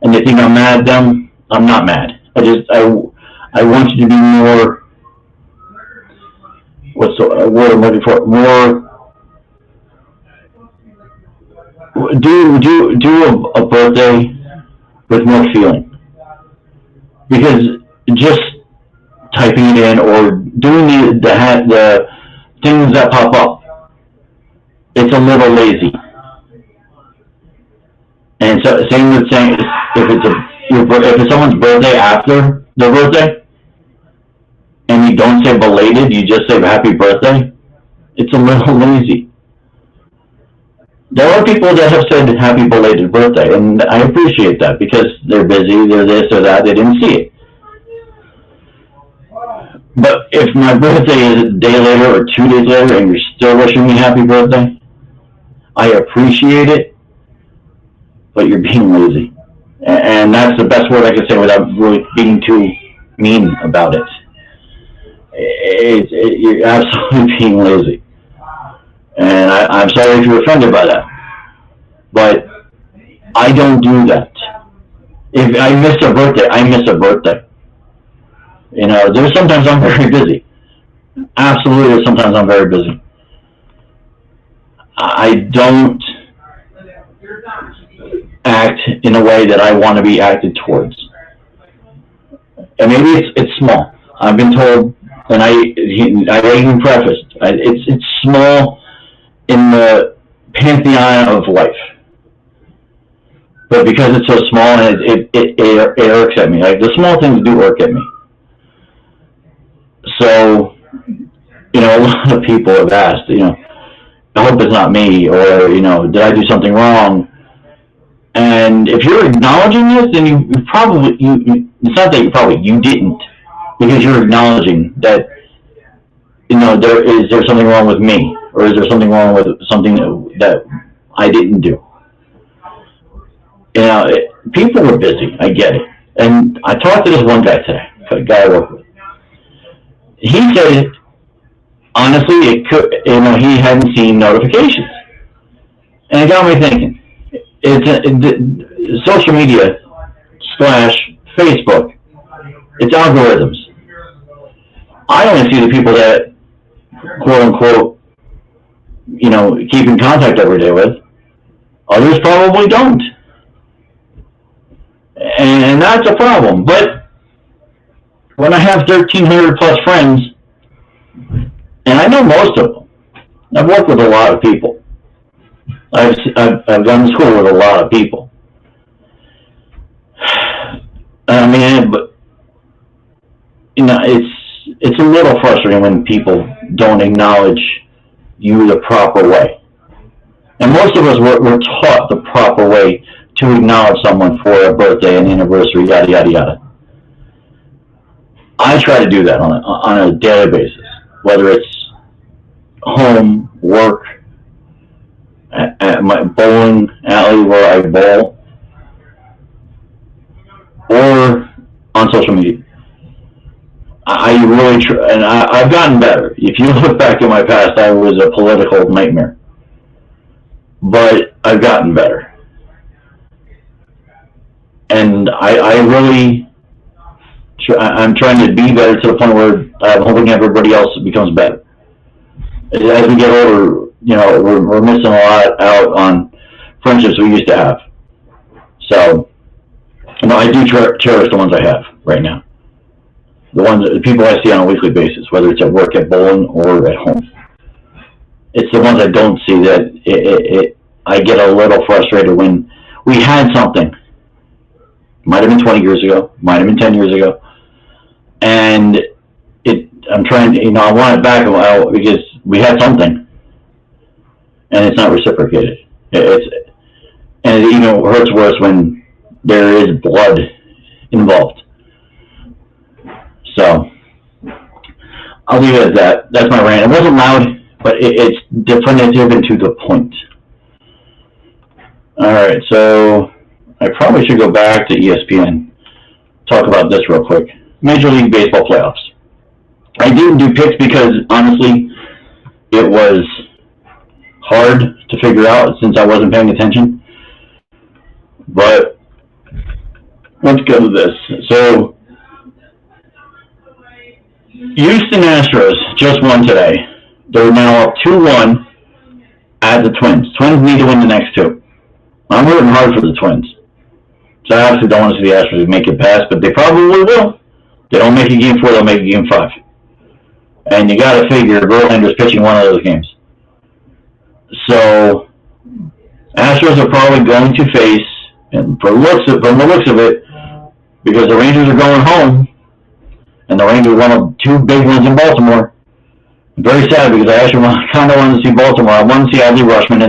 and they think I'm mad at them, I'm not mad. I want you to be more, what's the word I'm looking for? More, do a birthday with more feeling. Because just typing it in or doing the things that pop up, it's a little lazy. And so, same with saying if it's someone's birthday after their birthday, and you don't say belated, you just say happy birthday, it's a little lazy. There are people that have said happy belated birthday, and I appreciate that because they're busy, they're this or that, they didn't see it. But if my birthday is a day later or 2 days later and you're still wishing me happy birthday, I appreciate it, but you're being lazy. And that's the best word I can say without really being too mean about it. You're absolutely being lazy. And I'm sorry if you're offended by that. But I don't do that. If I miss a birthday, I miss a birthday. You know, there's sometimes I'm very busy. Absolutely, sometimes I'm very busy. I don't act in a way that I want to be acted towards. And maybe it's small. I've been told, and I even prefaced, it's small in the pantheon of life. But because it's so small, and it irks at me. Like, the small things do irk at me. So, you know, a lot of people have asked, you know, I hope it's not me, or, you know, did I do something wrong? And if you're acknowledging this, then you probably, it's not that you didn't, because you're acknowledging that, you know, is there something wrong with me, or is there something wrong with something that I didn't do? You know, people were busy, I get it. And I talked to this one guy today, a guy I work with. He said, honestly, it could, you know, he hadn't seen notifications. And it got me thinking. It's social media / Facebook. It's algorithms. I only see the people that, quote unquote, you know, keep in contact every day with. Others probably don't. And that's a problem. But when I have 1,300 plus friends, and I know most of them, I've worked with a lot of people. I've gone to school with a lot of people. I mean, but you know, it's a little frustrating when people don't acknowledge you the proper way. And most of us we're taught the proper way to acknowledge someone for a birthday, an anniversary, yada yada yada. I try to do that on a daily basis, whether it's home, work, at my bowling alley where I bowl, or on social media. I really try, and I've gotten better. If you look back at my past, I was a political nightmare, but I've gotten better. And I really, I'm trying to be better to the point where I'm hoping everybody else becomes better. As we get older, you know, we're missing a lot out on friendships we used to have. So, you know, I do cherish the ones I have right now. The people I see on a weekly basis, whether it's at work, at bowling, or at home. It's the ones I don't see that I get a little frustrated when we had something. Might have been 20 years ago, might have been 10 years ago. And I'm trying to, you know, I want it back because we had something. And it's not reciprocated. And it even hurts worse when there is blood involved. So, I'll leave it at that. That's my rant. It wasn't loud, but it's definitive and to the point. All right, so I probably should go back to ESPN, talk about this real quick. Major League Baseball playoffs. I didn't do picks because, honestly, it was hard to figure out since I wasn't paying attention. But let's go to this. So, Houston Astros just won today. They're now up 2-1 at the Twins. Twins need to win the next two. I'm rooting hard for the Twins. So I obviously don't want to see the Astros make it past, but they probably will. They don't make it game 4, they'll make it game 5. And you got to figure Verlander's pitching one of those games. So Astros are probably going to face, and from the looks of it, because the Rangers are going home, and the Rangers won 2 big ones in Baltimore. I'm very sad because I actually kind of wanted to see Baltimore. I wanted to see Adley Rutschman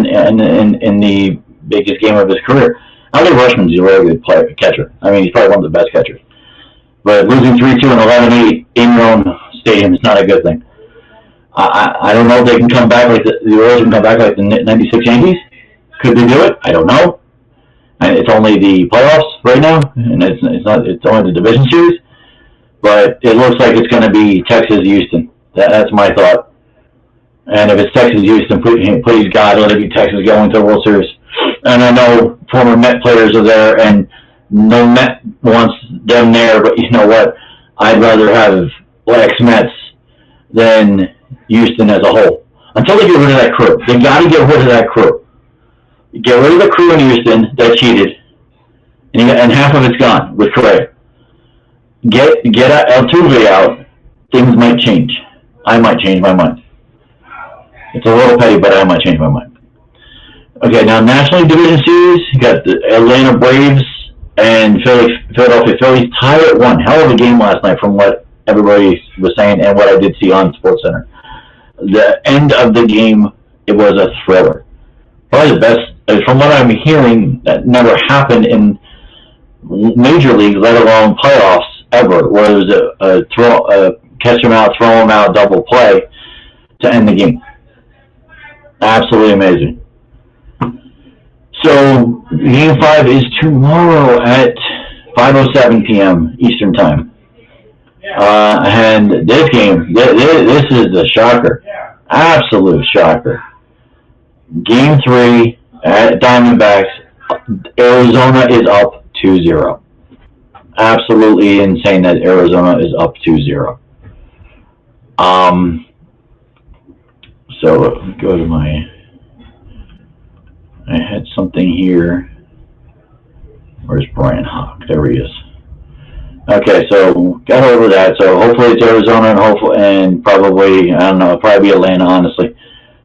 in the biggest game of his career. Adley Rutschman's a really good catcher. I mean, he's probably one of the best catchers. But losing 3-2 and 11-8 in your own stadium is not a good thing. I don't know if they can come back like the Orioles can come back like the '96 Yankees. Could they do it? I don't know. And it's only the playoffs right now, and it's only the division series. But it looks like it's going to be Texas-Houston. That's my thought. And if it's Texas-Houston, please God, let it be Texas going to the World Series. And I know former Met players are there, and no Met wants them there. But you know what? I'd rather have ex-Mets than Houston as a whole. Until they get rid of that crew. They got to get rid of that crew. Get rid of the crew in Houston that cheated. And half of it's gone with Correa. Get Altuve out. Things might change. I might change my mind. It's a little petty, but I might change my mind. Okay, now National League Division Series, you got the Atlanta Braves and Philadelphia Phillies tied at 1. Hell of a game last night from what everybody was saying and what I did see on SportsCenter. The end of the game, it was a thriller. Probably the best, from what I'm hearing, that never happened in major leagues, let alone playoffs, ever, where there was a catch him out, throw him out, double play to end the game. Absolutely amazing. So, Game 5 is tomorrow at 5:07 p.m. Eastern Time. And this game, this is the shocker. Absolute shocker. Game 3 at Diamondbacks, Arizona is up 2-0. Absolutely insane that Arizona is up 2-0. So go to I had something here. Where's Brian Hawk? There he is. Okay, so got over that. So hopefully it's Arizona and probably, I don't know, it'll probably be Atlanta, honestly.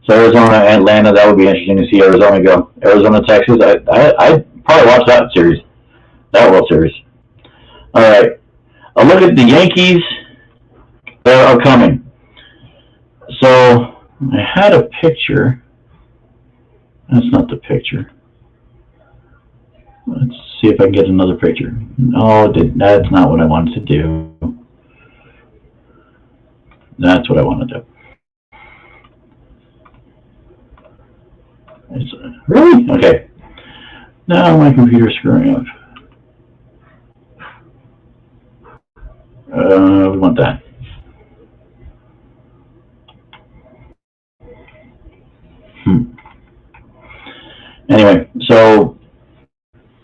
So Arizona, Atlanta, that would be interesting to see Arizona go. Arizona, Texas, I'd probably watch that series, that World Series. All right, a look at the Yankees. They are coming. So I had a picture. That's not the picture. Let's see if I can get another picture. No, that's not what I wanted to do. That's what I want to do. Really? Okay. Now my computer's screwing up. We want that. Anyway, so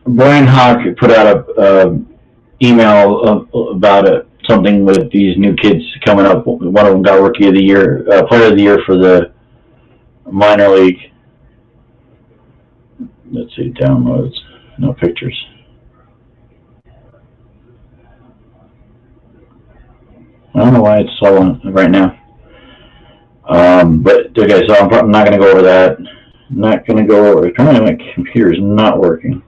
Brian Hawk put out a email about something with these new kids coming up. One of them got Rookie of the Year, Player of the Year for the minor league. Let's see, downloads, no pictures. I don't know why it's so on right now. But okay, so I'm not going to go over that. Not going to go over. Apparently my computer is not working.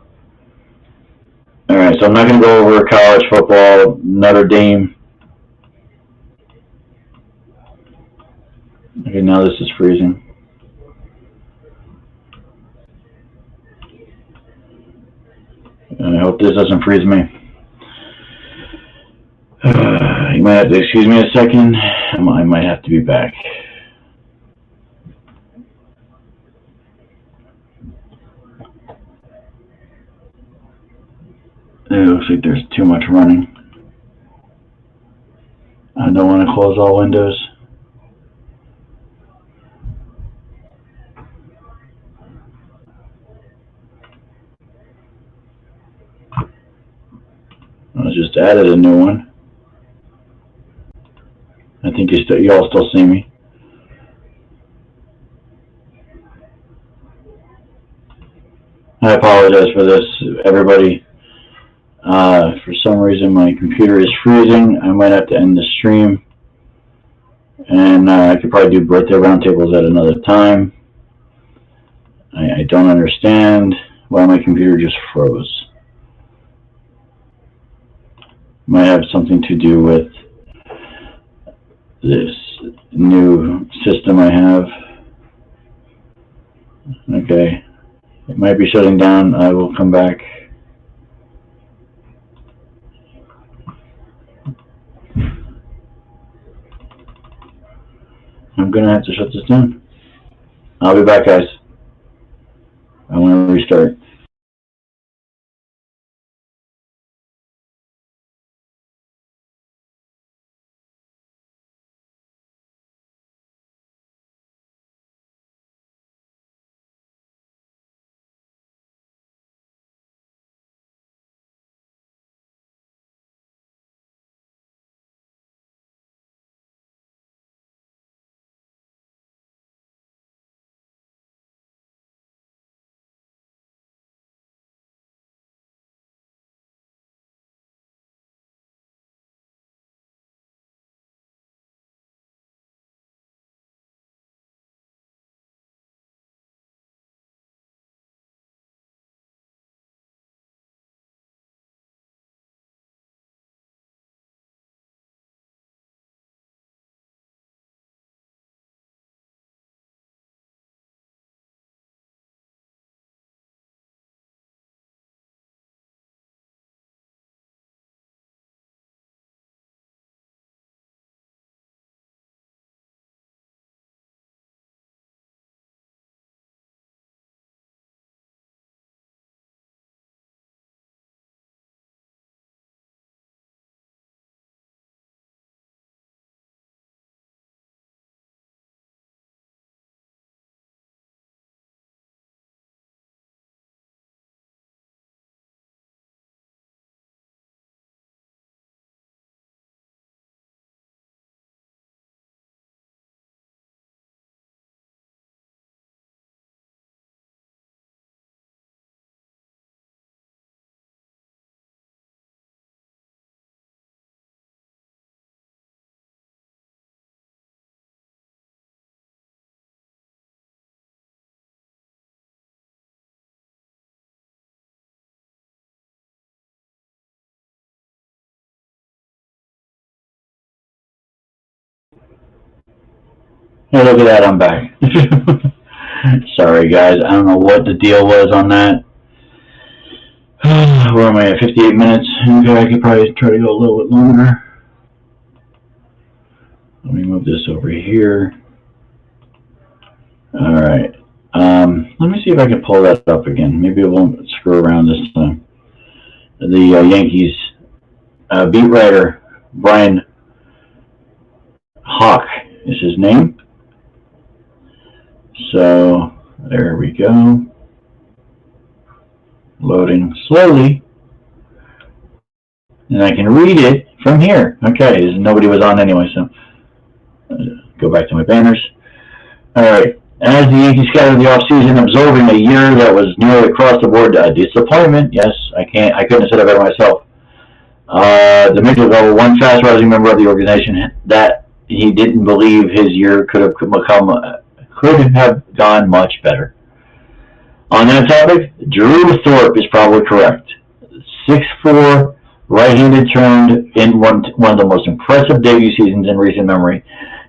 All right, so I'm not going to go over college football, Notre Dame. Okay, now this is freezing. I hope this doesn't freeze me. You might have to excuse me a second. I might have to be back. It looks like there's too much running. I don't want to close all windows. I just added a new one. I think you all still see me. I apologize for this, everybody. For some reason, my computer is freezing. I might have to end the stream. And I could probably do birthday roundtables at another time. I don't understand why my computer just froze. Might have something to do with this new system I have. Okay. It might be shutting down. I will come back. I'm going to have to shut this down. I'll be back, guys. I want to restart. Hey, look at that, I'm back. Sorry, guys. I don't know what the deal was on that. Where am I at? 58 minutes. Okay, I could probably try to go a little bit longer. Let me move this over here. All right. Let me see if I can pull that up again. Maybe it won't screw around this time. The Yankees beat writer, Brian Hawk is his name. So, there we go. Loading slowly. And I can read it from here. Okay, nobody was on anyway, so go back to my banners. All right. As the Yankees scattered the offseason, absorbing a year that was nearly across the board a disappointment. Yes, I couldn't have said it better myself. The major level, one fast-rising member of the organization, that he didn't believe his year could have gone much better. On that topic, Drew Thorpe is probably correct. 6'4", right-handed, turned in one of the most impressive debut seasons in recent memory.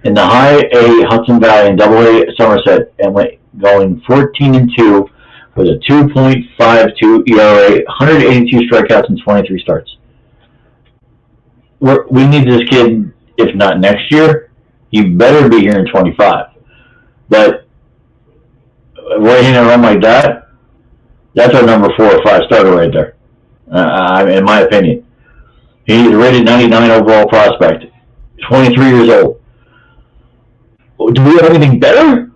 In the High A Hudson Valley and Double A Somerset, and went going 14-2 with a 2.52 ERA, 182 strikeouts, and 23 starts. We need this kid, if not next year, he better be here in 25. But right-handed run like that, that's our number 4 or 5 starter right there. in my opinion. He's rated 99 overall prospect, 23 years old. Do we have anything better?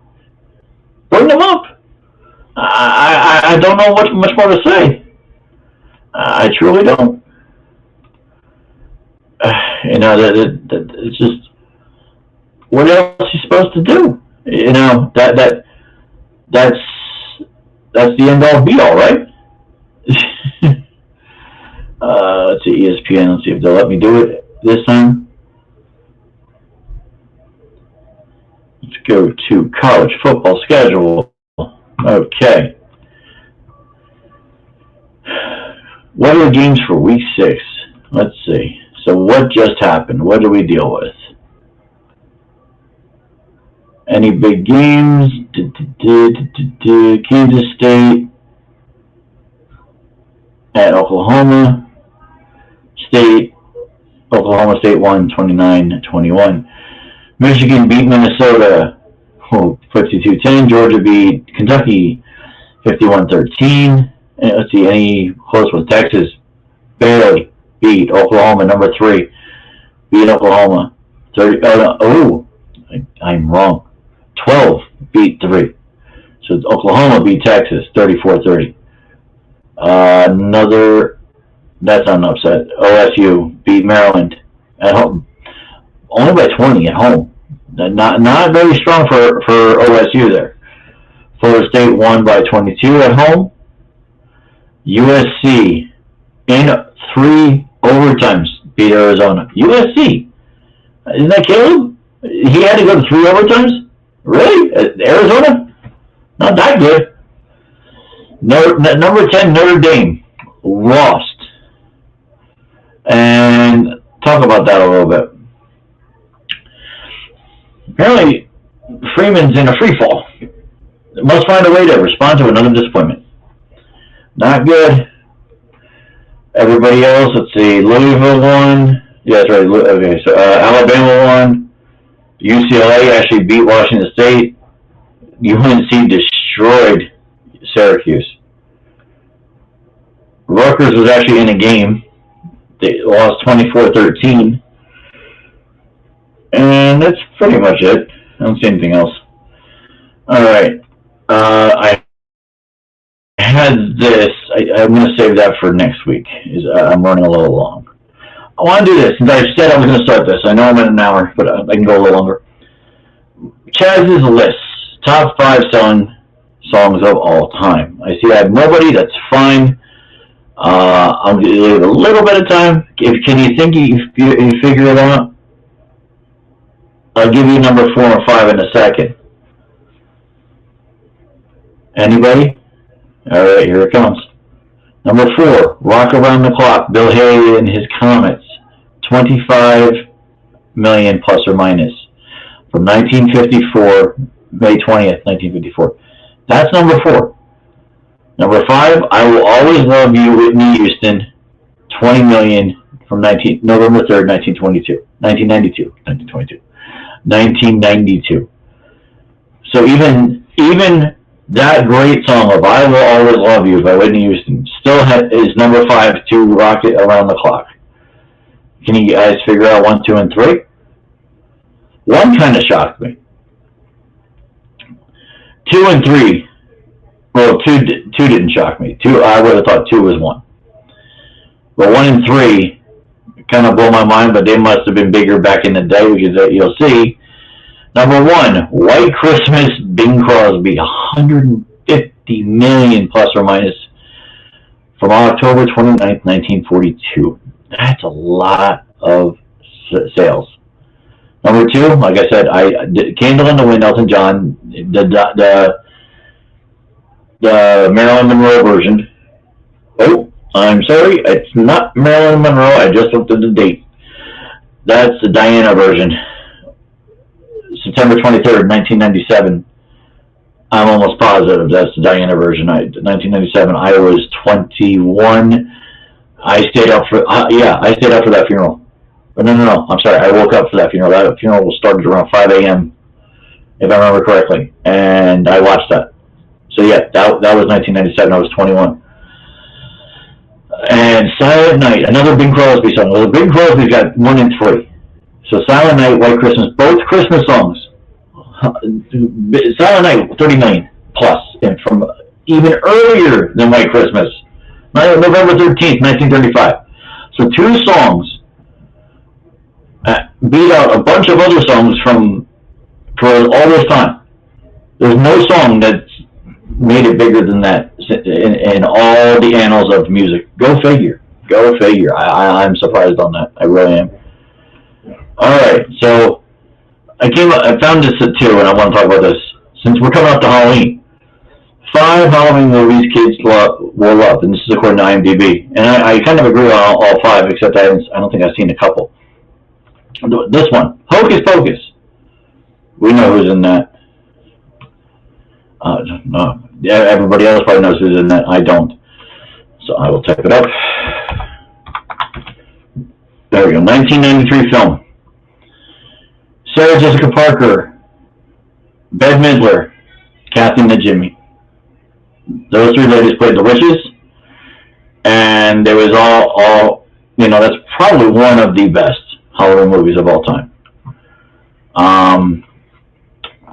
Bring them up. I don't know what much more to say. I truly don't. It's just, what else is he supposed to do? That's the end all be all, right? Let's see, ESPN. Let's see if they'll let me do it this time. Let's go to college football schedule. Okay. What are the games for week 6? Let's see. So what just happened? What do we deal with? Any big games? Kansas State at Oklahoma State. Oklahoma State won 29-21. Michigan beat Minnesota 52-10. Georgia beat Kentucky 51-13. Let's see, any close with Texas. Barely beat Oklahoma, number 3. Beat Oklahoma 30. I'm wrong. 12 beat 3. So Oklahoma beat Texas 34-30. That's not an upset. OSU beat Maryland at home, only by 20 at home. Not very strong for OSU there. Florida State won by 22 at home. USC in 3 overtimes beat Arizona. USC, isn't that Caleb? He had to go to 3 overtimes. Really? Arizona? Not that good. Number 10 Notre Dame lost. And talk about that a little bit. Apparently, Freeman's in a free fall. Must find a way to respond to another disappointment. Not good. Everybody else, let's see. Louisville won. Yeah, that's right. Okay, so Alabama won. UCLA actually beat Washington State. UNC destroyed Syracuse. Rutgers was actually in a game. They lost 24-13. And that's pretty much it. I don't see anything else. Alright. I had this. I'm going to save that for next week. I'm running a little long. I want to do this. Since I said I was going to start this. I know I'm at an hour, but I can go a little longer. Chaz's list. Top 5 selling songs of all time. I see I have nobody. That's fine. I'm going to leave a little bit of time. Can you think you figure it out? I'll give you number 4 and 5 in a second. Anybody? All right, here it comes. Number 4, Rock Around the Clock, Bill Haley and his Comets. 25 million plus or minus. From 1954, May 20th, 1954. That's number 4. Number 5, I Will Always Love You, Whitney Houston. 20 million from November 3rd, 1992. So even that great song of I Will Always Love You by Whitney Houston still is number 5 to Rock It Around the Clock. Can you guys figure out 1, 2, and 3? 1 kind of shocked me. 2 and 3. Well, 2 didn't shock me. 2, I would have thought 2 was 1. But 1 and 3 kind of blow my mind, but they must have been bigger back in the day, because you'll see. Number 1, White Christmas, Bing Crosby, 150 million plus or minus from October 29th, 1942. That's a lot of sales. Number 2, like I said, Candle in the Wind, Elton John, the Marilyn Monroe version. Oh, I'm sorry, it's not Marilyn Monroe. I just looked at the date. That's the Diana version. September 23rd, 1997. I'm almost positive that's the Diana version. 1997. I was 21. I stayed up for that funeral. But no. I'm sorry. I woke up for that funeral. That funeral started around 5 a.m. if I remember correctly, and I watched that. So yeah, that was 1997. I was 21. And Silent Night, another Bing Crosby song. Well, Bing Crosby's got 1 and 3. So Silent Night, White Christmas, both Christmas songs. Silent Night, 30 million plus, and from even earlier than White Christmas, November 13th, 1935. So 2 songs beat out a bunch of other songs for all this time. There's no song that's made it bigger than that in all the annals of music. Go figure. Go figure. I'm surprised on that. I really am. All right, so I found this at 2, and I want to talk about this. Since we're coming up to Halloween, 5 Halloween movies kids will love, and this is according to IMDb. And I kind of agree on all 5, except I don't think I've seen a couple. This one, Hocus Pocus. We know who's in that. No, everybody else probably knows who's in that. I don't. So I will type it up. There we go. 1993 film. Sarah Jessica Parker, Bette Midler, Kathy Najimy. Those 3 ladies played the witches, and it was all that's probably one of the best Halloween movies of all time.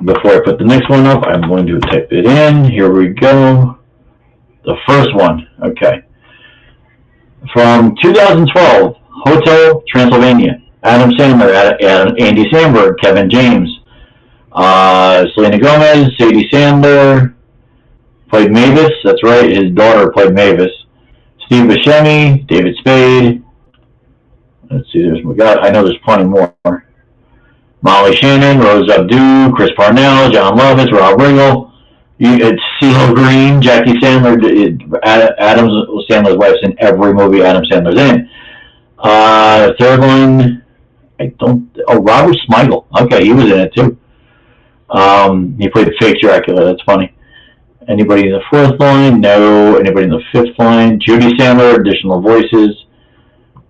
Before I put the next one up, I'm going to type it in. Here we go. The first one, okay. From 2012, Hotel Transylvania. Adam Sandler, Andy Samberg, Kevin James, Selena Gomez, Sadie Sandler played Mavis. That's right, his daughter played Mavis. Steve Buscemi, David Spade. Let's see, I know there's plenty more. Molly Shannon, Rose Abdoo, Chris Parnell, John Lovitz, Rob Riggle. It's CeeLo Green, Jackie Sandler. Adam Sandler's wife's in every movie Adam Sandler's in. Third one. Robert Smigel. Okay, he was in it too. He played fake Dracula. That's funny. Anybody in the 4th line? No. Anybody in the 5th line? Judy Sandler, additional voices.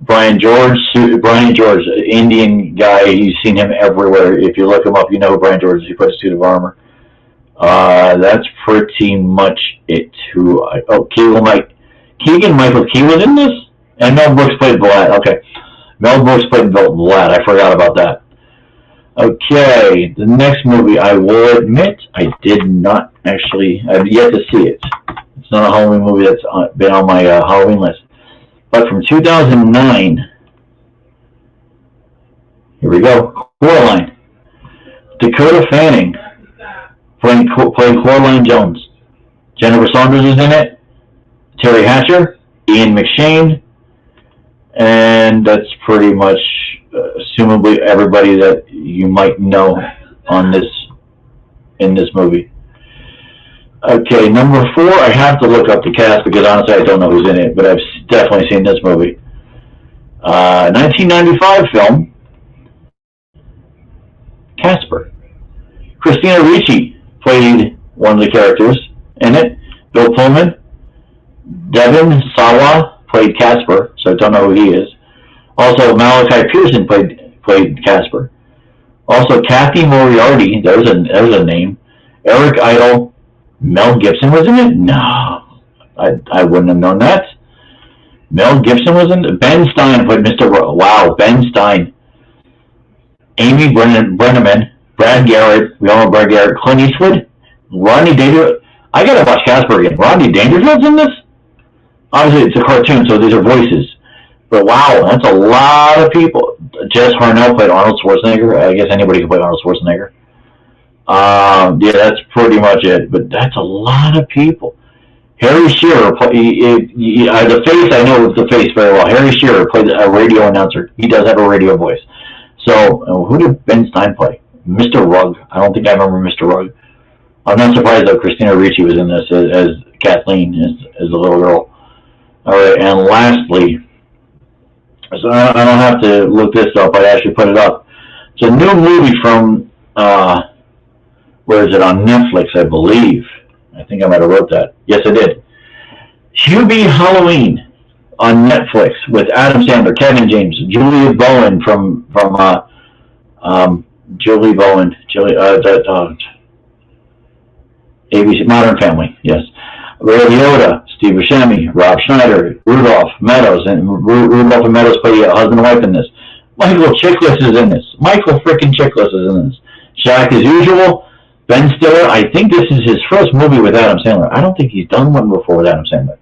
Brian George, Indian guy. You've seen him everywhere. If you look him up, you know who Brian George is. He put a suit of armor. That's pretty much it. Keegan-Michael Key was in this? And Mel Brooks played Vlad. Okay. Mel Brooks played Vlad. I forgot about that. Okay. The next movie, I will admit, I did not actually, I've yet to see it. It's not a Halloween movie that's been on my Halloween list. But from 2009, here we go, Coraline. Dakota Fanning playing Coraline Jones. Jennifer Saunders is in it. Terry Hatcher, Ian McShane, and that's pretty much, assumably, everybody that you might know in this movie. Okay, number 4, I have to look up the cast because honestly I don't know who's in it, but I've definitely seen this movie. 1995 film, Casper. Christina Ricci played one of the characters in it. Bill Pullman. Devin Sawa played Casper, so I don't know who he is. Also, Malachi Pearson played Casper. Also, Kathy Moriarty, there's a name. Eric Idle. Mel Gibson was in it? No, I wouldn't have known that. Mel Gibson was in it. Ben Stein played Mr. Wow, Ben Stein. Amy Brenneman, Brad Garrett, we all know Brad Garrett, Clint Eastwood, Rodney Dangerfield. I gotta watch Casper again. Rodney Dangerfield's in this? Obviously, it's a cartoon, so these are voices. But wow, that's a lot of people. Jess Harnell played Arnold Schwarzenegger. I guess anybody can play Arnold Schwarzenegger. Yeah, that's pretty much it. But that's a lot of people. Harry Shearer, the face, I know the face very well. Harry Shearer played a radio announcer. He does have a radio voice. So, who did Ben Stein play? Mr. Rugg. I don't think I remember Mr. Rugg. I'm not surprised that Christina Ricci was in this as Kathleen, as a little girl. All right, and lastly, so I don't have to look this up. I actually put it up. It's a new movie from, where is it, on Netflix, I believe. I think I might have wrote that. Yes, I did. Hubie Halloween on Netflix with Adam Sandler, Kevin James, Julia Bowen from Julie Bowen, ABC Modern Family, yes. Ray Liotta, Steve Buscemi, Rob Schneider, Rudolph Meadows, and Rudolph and Meadows play a husband and wife in this. Michael Chiklis is in this. Michael freaking Chiklis is in this. Shaq as usual. Ben Stiller, I think this is his first movie with Adam Sandler. I don't think he's done one before with Adam Sandler.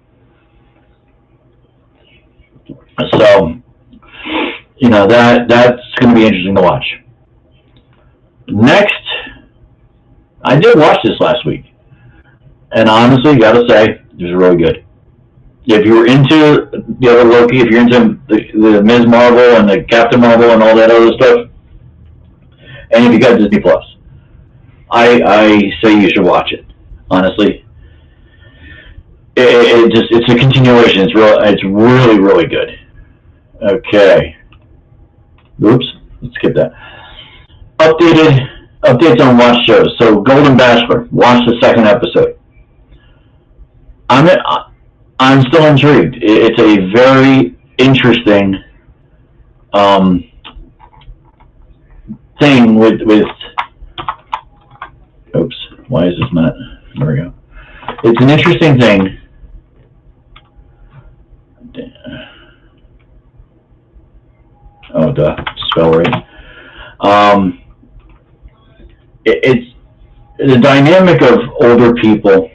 So, you know, that's going to be interesting to watch. Next, I did watch this last week. And honestly, gotta say, it was really good. If you were into the other Loki, if you're into the Ms. Marvel and the Captain Marvel and all that other stuff, and if you got Disney Plus, I say you should watch it. Honestly, it's a continuation. It's really, really good. Okay. Oops, let's skip that. Updates on watch shows. So Golden Bachelor, watch the second episode. I'm still intrigued. It's a very interesting thing with. Oops, why is this not? There we go. It's an interesting thing. Oh, duh, spell right. It's the dynamic of older people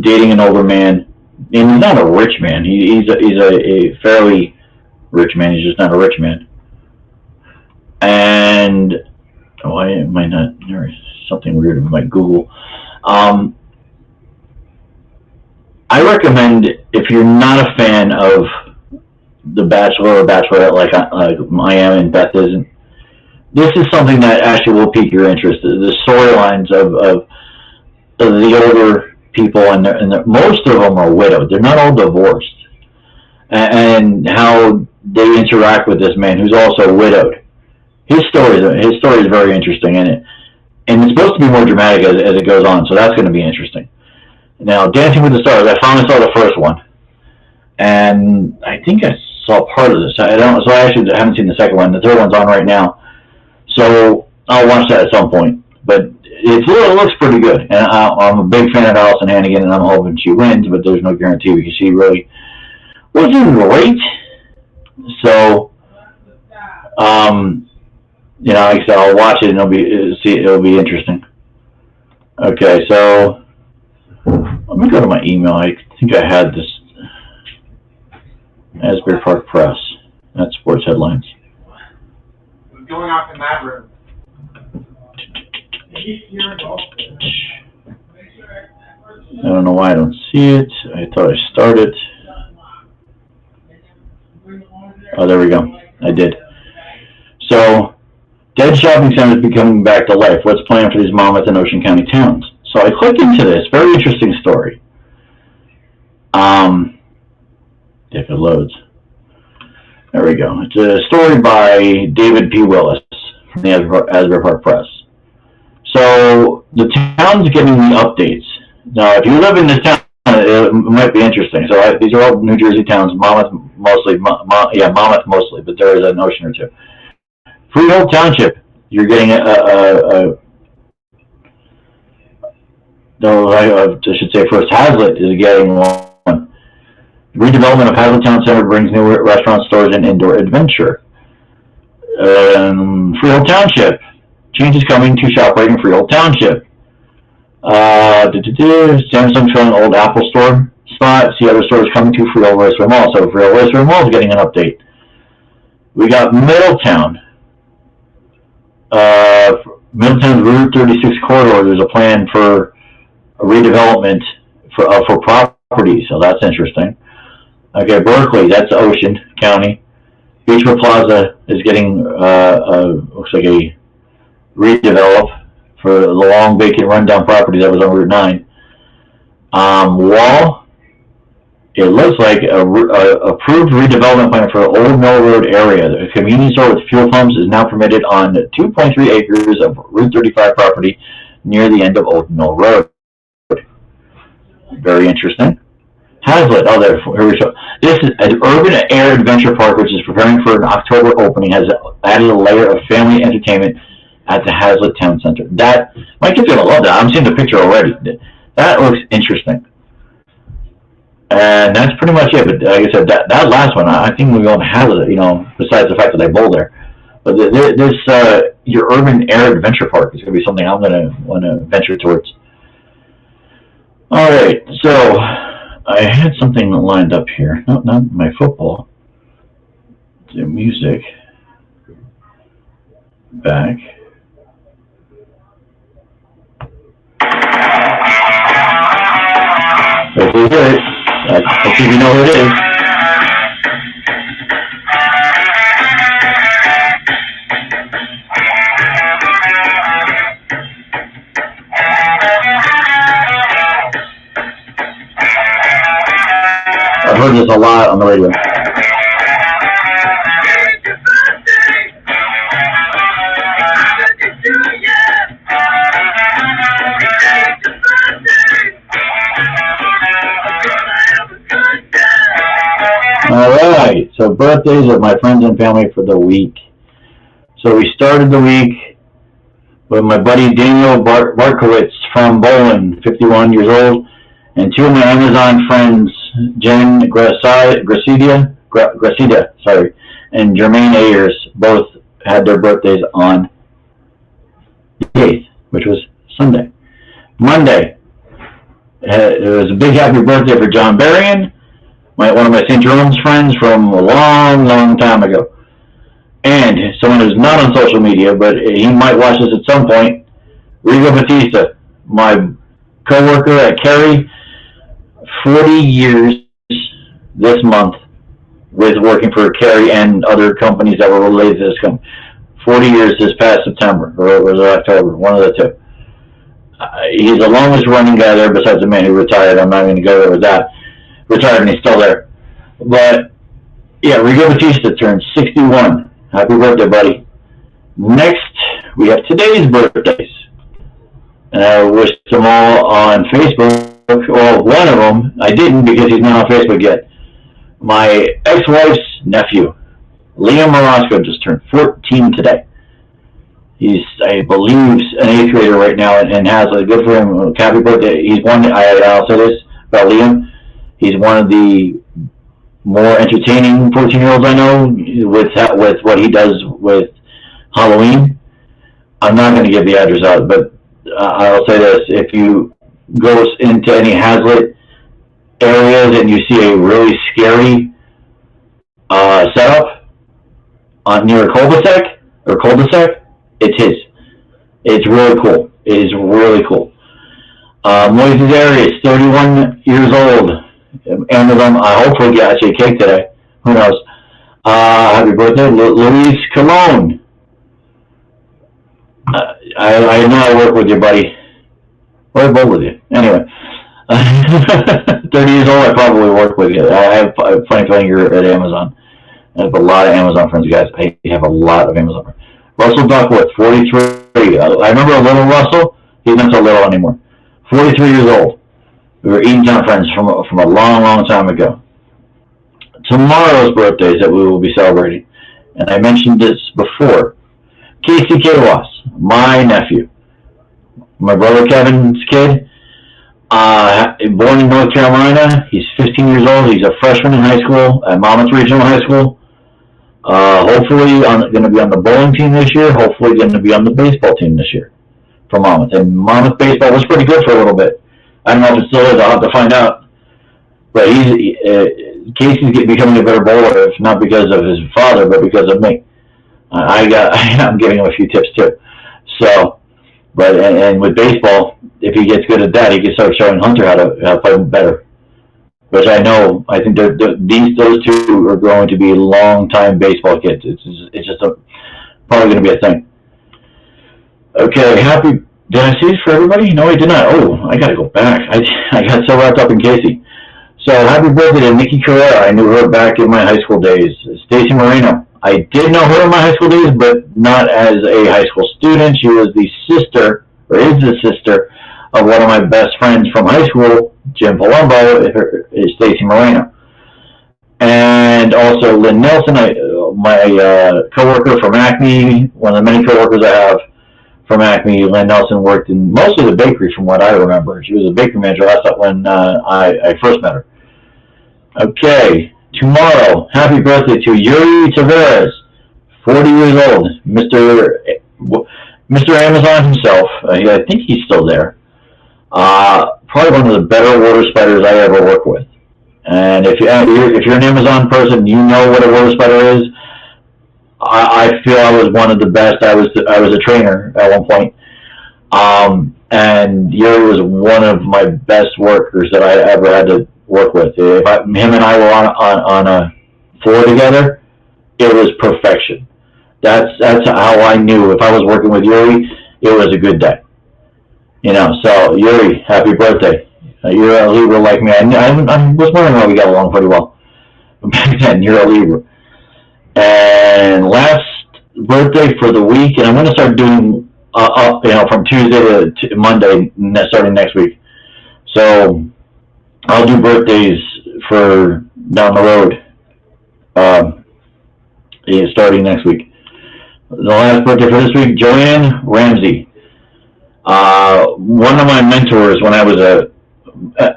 dating an older man, and he's not a rich man. He's a fairly rich man. He's just not a rich man. And why am I not? There's something weird with my Google. I recommend, if you're not a fan of The Bachelor or Bachelorette like I am and Beth isn't, this is something that actually will pique your interest. The storylines of the older people, and most of them are widowed. They're not all divorced, and how they interact with this man who's also widowed. His story is very interesting, and it's supposed to be more dramatic as it goes on. So that's going to be interesting. Now, Dancing with the Stars, I finally saw the first one, and I think I saw part of this. So I actually haven't seen the second one. The third one's on right now, so I'll watch that at some point. But it looks pretty good, and I'm a big fan of Allison Hannigan, and I'm hoping she wins, but there's no guarantee because she really wasn't great. So, you know, like I said, I'll watch it, and it'll be interesting. Okay, so let me go to my email. I think I had this. Asbury Park Press. That's sports headlines. What's going on in that room? I don't know why I don't see it. I thought I started. Oh, there we go. I did. So, dead shopping centers becoming back to life. What's planned for these Monmouth and Ocean County towns? So I clicked into this. Very interesting story. If it loads. There we go. It's a story by David P. Willis from the Asbury Park Press. So the town's getting the updates. Now, if you live in this town, it might be interesting. So these are all New Jersey towns, Monmouth mostly, Monmouth mostly, but there is an Ocean or two. Freehold Township, you're getting I should say first, Hazlet is getting one. Redevelopment of Hazlet Town Center brings new restaurants, stores, and indoor adventure. Freehold Township, changes coming to ShopRite in Freehold Township. Samsung showing old Apple store spot. See other stores coming to Freehold Raceway Mall. So Freehold Raceway Mall is getting an update. We got Middletown. Middletown's Route 36 corridor. There's a plan for a redevelopment for property. So that's interesting. Okay, Berkeley. That's Ocean County. Beechwood Plaza is getting looks like a redevelop for the long vacant rundown property that was on Route 9. Wall, it looks like a approved redevelopment plan for Old Mill Road area. The convenience store with fuel pumps is now permitted on 2.3 acres of Route 35 property near the end of Old Mill Road. Very interesting. Hazlet, here we go. This is an urban air adventure park which is preparing for an October opening, has added a layer of family entertainment at the Hazlet Town Center. That, my kids are going to love that. I'm seeing the picture already. That looks interesting. And that's pretty much it. But like I said, that last one, I think we're going to have it, besides the fact that I bowl there. But this, your urban air adventure park is going to be something I'm going to want to venture towards. All right, so I had something lined up here. No, not my football. The music. Back. This is it. Let's see if you know who it is. I've heard this a lot on the radio. All right, so birthdays of my friends and family for the week. So we started the week with my buddy Daniel Barkowitz from Bolin, 51 years old, and two of my Amazon friends, Jen Gracida, and Jermaine Ayers, both had their birthdays on the 8th, which was Sunday. Monday, it was a big happy birthday for John Berrien, one of my St. Jerome's friends from a long, long time ago. And someone who's not on social media, but he might watch this at some point, Rigo Batista, my co-worker at Kerry, 40 years this month with working for Kerry and other companies that were related to this company. 40 years this past September, or was it October, one of the two. He's the longest running guy there besides the man who retired. I'm not going to go there with that. Retired and he's still there. But, yeah, Rigo Batista turned 61. Happy birthday, buddy. Next, we have today's birthdays. And I wish them all on Facebook. Well, one of them, I didn't because he's not on Facebook yet. My ex-wife's nephew, Liam Morosco, just turned 14 today. He's, I believe, an 8th grader right now and has a good for him. Happy birthday. He's one, I'll say this about Liam. He's one of the more entertaining 14-year-olds I know with what he does with Halloween. I'm not going to give the address out, but I'll say this. If you go into any Hazlitt areas and you see a really scary setup near a cul-de-sac, it's his. It's really cool. It is really cool. Moises Arias, 31 years old. Amazon, I hopefully get you a cake today. Who knows? Happy birthday, Luis Colon. I know I work with you, buddy. Or I both with you. Anyway. 30 years old, I probably work with you. I have a funny feeling you're at Amazon. I have a lot of Amazon friends, guys. I have a lot of Amazon friends. Russell Duckworth, 43. I remember a little Russell. He's not so little anymore. 43 years old. We were Eatontown friends from a long, long time ago. Tomorrow's birthdays that we will be celebrating, and I mentioned this before. Casey Kawas, my nephew, my brother Kevin's kid, born in North Carolina. He's 15 years old. He's a freshman in high school at Monmouth Regional High School. Hopefully going to be on the bowling team this year. Hopefully going to be on the baseball team this year for Monmouth. And Monmouth baseball was pretty good for a little bit. I don't know if it still is. I'll have to find out. But Casey's becoming a better bowler, if not because of his father, but because of me. I'm giving him a few tips too. So, but and with baseball, if he gets good at that, he can start showing Hunter how to play better. Which I think those two are going to be long-time baseball kids. It's just probably going to be a thing. Okay, did I see this for everybody? No, I did not. Oh, I got to go back. I got so wrapped up in Casey. So happy birthday to Nikki Carrera. I knew her back in my high school days. Stacy Moreno. I did know her in my high school days, but not as a high school student. She was the sister, or is the sister, of one of my best friends from high school, Jim Palumbo, is Stacy Moreno. And also Lynn Nelson, my coworker from Acme, one of the many coworkers I have from Acme. Lynn Nelson worked in mostly the bakery from what I remember. She was a bakery manager. That's when I first met her. Okay, tomorrow, happy birthday to Yuri Tavares, 40 years old, Mr. Amazon himself. I think he's still there. Probably one of the better water spiders I ever worked with. And if you're an Amazon person, you know what a water spider is. I feel I was one of the best. I was a trainer at one point. And Yuri was one of my best workers that I ever had to work with. Him and I were on a floor together, it was perfection. That's how I knew if I was working with Yuri, it was a good day. So Yuri, happy birthday. You're a Libra like me. I was wondering why we got along pretty well. Back then, you're a Libra. And last birthday for the week, and I'm going to start doing from Tuesday to Monday, starting next week. So I'll do birthdays for down the road, starting next week. The last birthday for this week, Joanne Ramsey. One of my mentors when I was a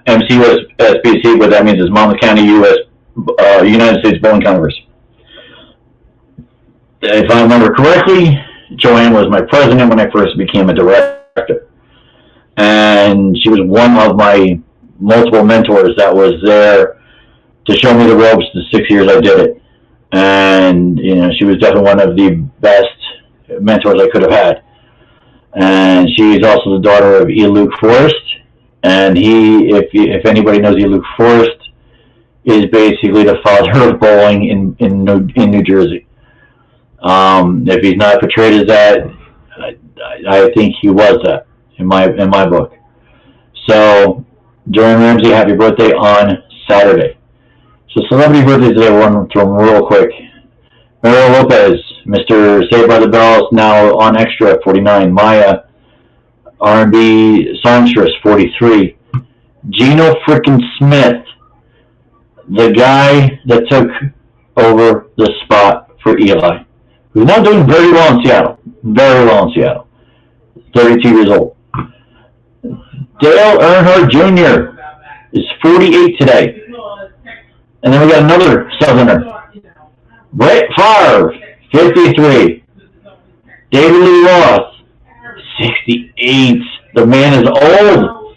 MCUSBC, what that means is Monmouth County, United States Bowling Congress. If I remember correctly, Joanne was my president when I first became a director. And she was one of my multiple mentors that was there to show me the ropes the 6 years I did it. And, she was definitely one of the best mentors I could have had. And she is also the daughter of E. Luke Forrest. And if anybody knows E. Luke Forrest, is basically the father of bowling in New Jersey. If he's not portrayed as that, I think he was that in my book. So, Joanne Ramsey, happy birthday on Saturday. So, celebrity birthdays today, we'll run through them real quick. Mario Lopez, Mr. Saved by the Bells, now on Extra at 49. Maya, R&B songstress, 43. Geno frickin' Smith, the guy that took over the spot for Eli, who's now doing very well in Seattle. Very well in Seattle. 32 years old. Dale Earnhardt Jr. is 48 today. And then we got another Southerner. Brett Favre, 53. David Lee Roth, 68. The man is old.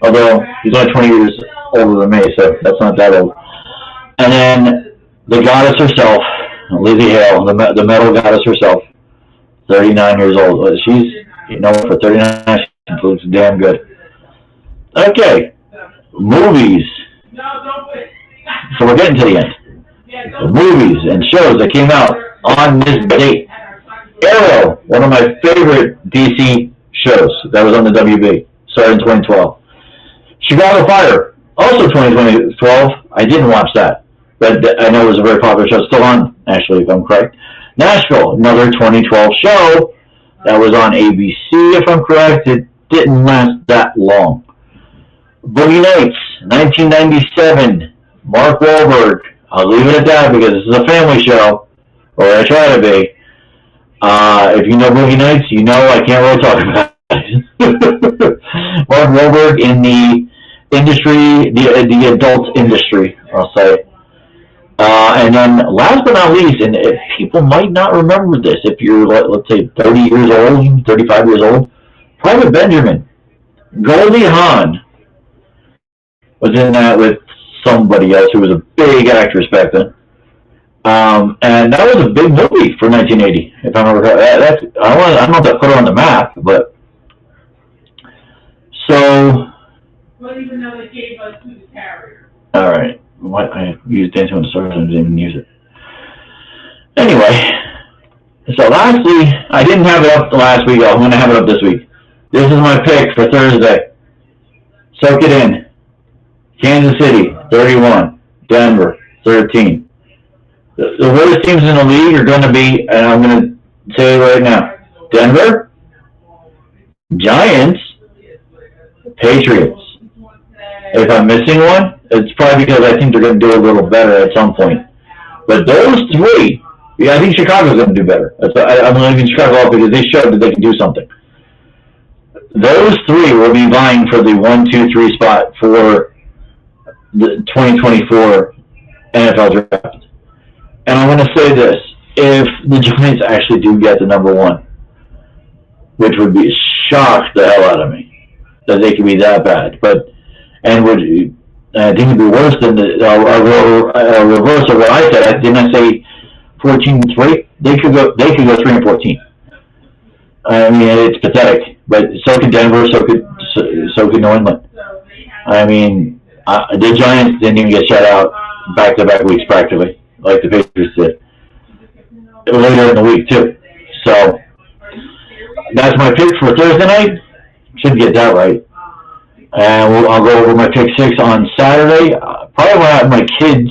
Although he's only 20 years older than me, so that's not that old. And then the goddess herself, Lizzie Hale, the metal goddess herself, 39 years old. She's, for 39, she looks damn good. Okay, movies. So we're getting to the end. The movies and shows that came out on this date. Arrow, one of my favorite DC shows that was on the WB, started in 2012. Chicago Fire, also 2012. I didn't watch that, but I know it was a very popular show. Still on, actually, if I'm correct. Nashville, another 2012 show that was on ABC, if I'm correct. It didn't last that long. Boogie Nights, 1997. Mark Wahlberg. I'll leave it at that because this is a family show, or I try to be. If you know Boogie Nights, you know I can't really talk about it. Mark Wahlberg in the industry, the adult industry, I'll say. And then last but not least, and people might not remember this, if you're, let's say, 30 years old, 35 years old, Private Benjamin. Goldie Hawn was in that with somebody else who was a big actress back then. And that was a big movie for 1980, if I remember correctly. I don't know if that put it on the map, but... So... Well, even though they gave us to the carrier. Alright. I used Dancing with the Stars and didn't even use it. Anyway. So lastly, I didn't have it up last week. I'm going to have it up this week. This is my pick for Thursday. Soak it in. Kansas City, 31. Denver, 13. The worst teams in the league are going to be, and I'm going to say it right now, Denver, Giants, Patriots. If I'm missing one, it's probably because I think they're going to do a little better at some point. But those three, I think Chicago's going to do better. I'm leaving Chicago off because they showed that they can do something. Those three will be vying for the 1, 2, 3 spot for the 2024 NFL draft. And I want to say this: if the Giants actually do get the number one, which would be shock the hell out of me that they could be that bad, I think it'd be worse than a reverse of what I said. Didn't I say 14-3? They could go 3-14. I mean, it's pathetic. But so could Denver. So could New England. I mean, the Giants didn't even get shut out back-to-back weeks practically, like the Patriots did. Later in the week too. So that's my pick for Thursday night. Should get that right. And I'll go over my pick 6 on Saturday. Probably when I have my kids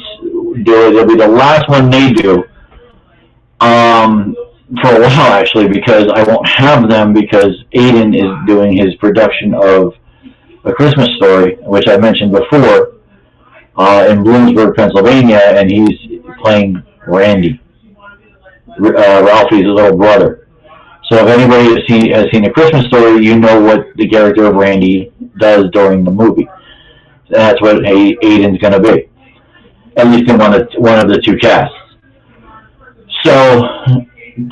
do it, it'll be the last one they do. For a while actually, because I won't have them because Aiden is doing his production of A Christmas Story, which I mentioned before, in Bloomsburg, Pennsylvania, and he's playing Randy, Ralphie's little brother. So if anybody has seen A Christmas Story, you know what the character of Randy does during the movie. That's what Aiden's going to be, at least in one of the two casts. So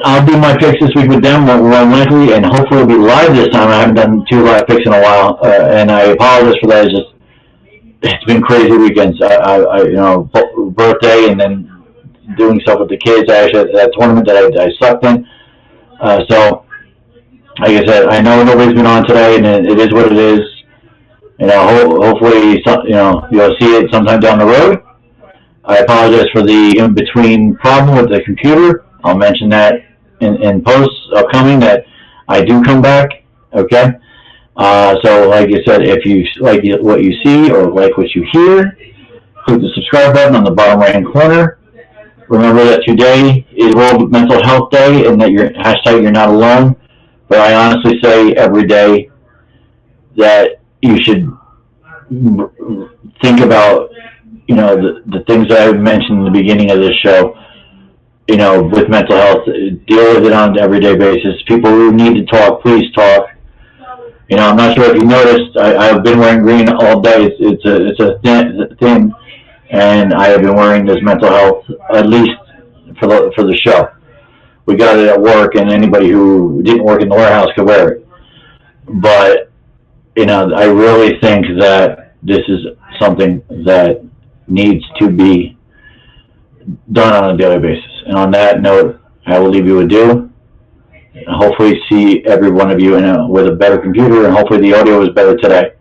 I'll do my picks this week with them, more likely, and hopefully it'll be live this time. I haven't done 2 live picks in a while, and I apologize for that. It's been crazy weekends. Birthday and then doing stuff with the kids. Actually, that tournament that I sucked in. So, like I said, I know nobody's been on today, and it is what it is. Hopefully, you'll see it sometime down the road. I apologize for the in-between problem with the computer. I'll mention that in posts upcoming that I do come back. Okay. So, like I said, if you like what you see or like what you hear, click the subscribe button on the bottom right-hand corner. Remember that today is World Mental Health Day and that you're not alone. But I honestly say every day that you should think about, the things that I mentioned in the beginning of this show, with mental health. Deal with it on an everyday basis. People who need to talk, please talk. I'm not sure if you noticed, I've been wearing green all day. It's a thing. And I have been wearing this mental health, at least for the show. We got it at work, and anybody who didn't work in the warehouse could wear it. But, I really think that this is something that needs to be done on a daily basis. And on that note, I will leave you adieu. Hopefully see every one of you with a better computer, and hopefully the audio is better today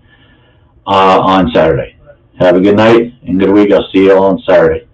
on Saturday. Have a good night and good week. I'll see you all on Saturday.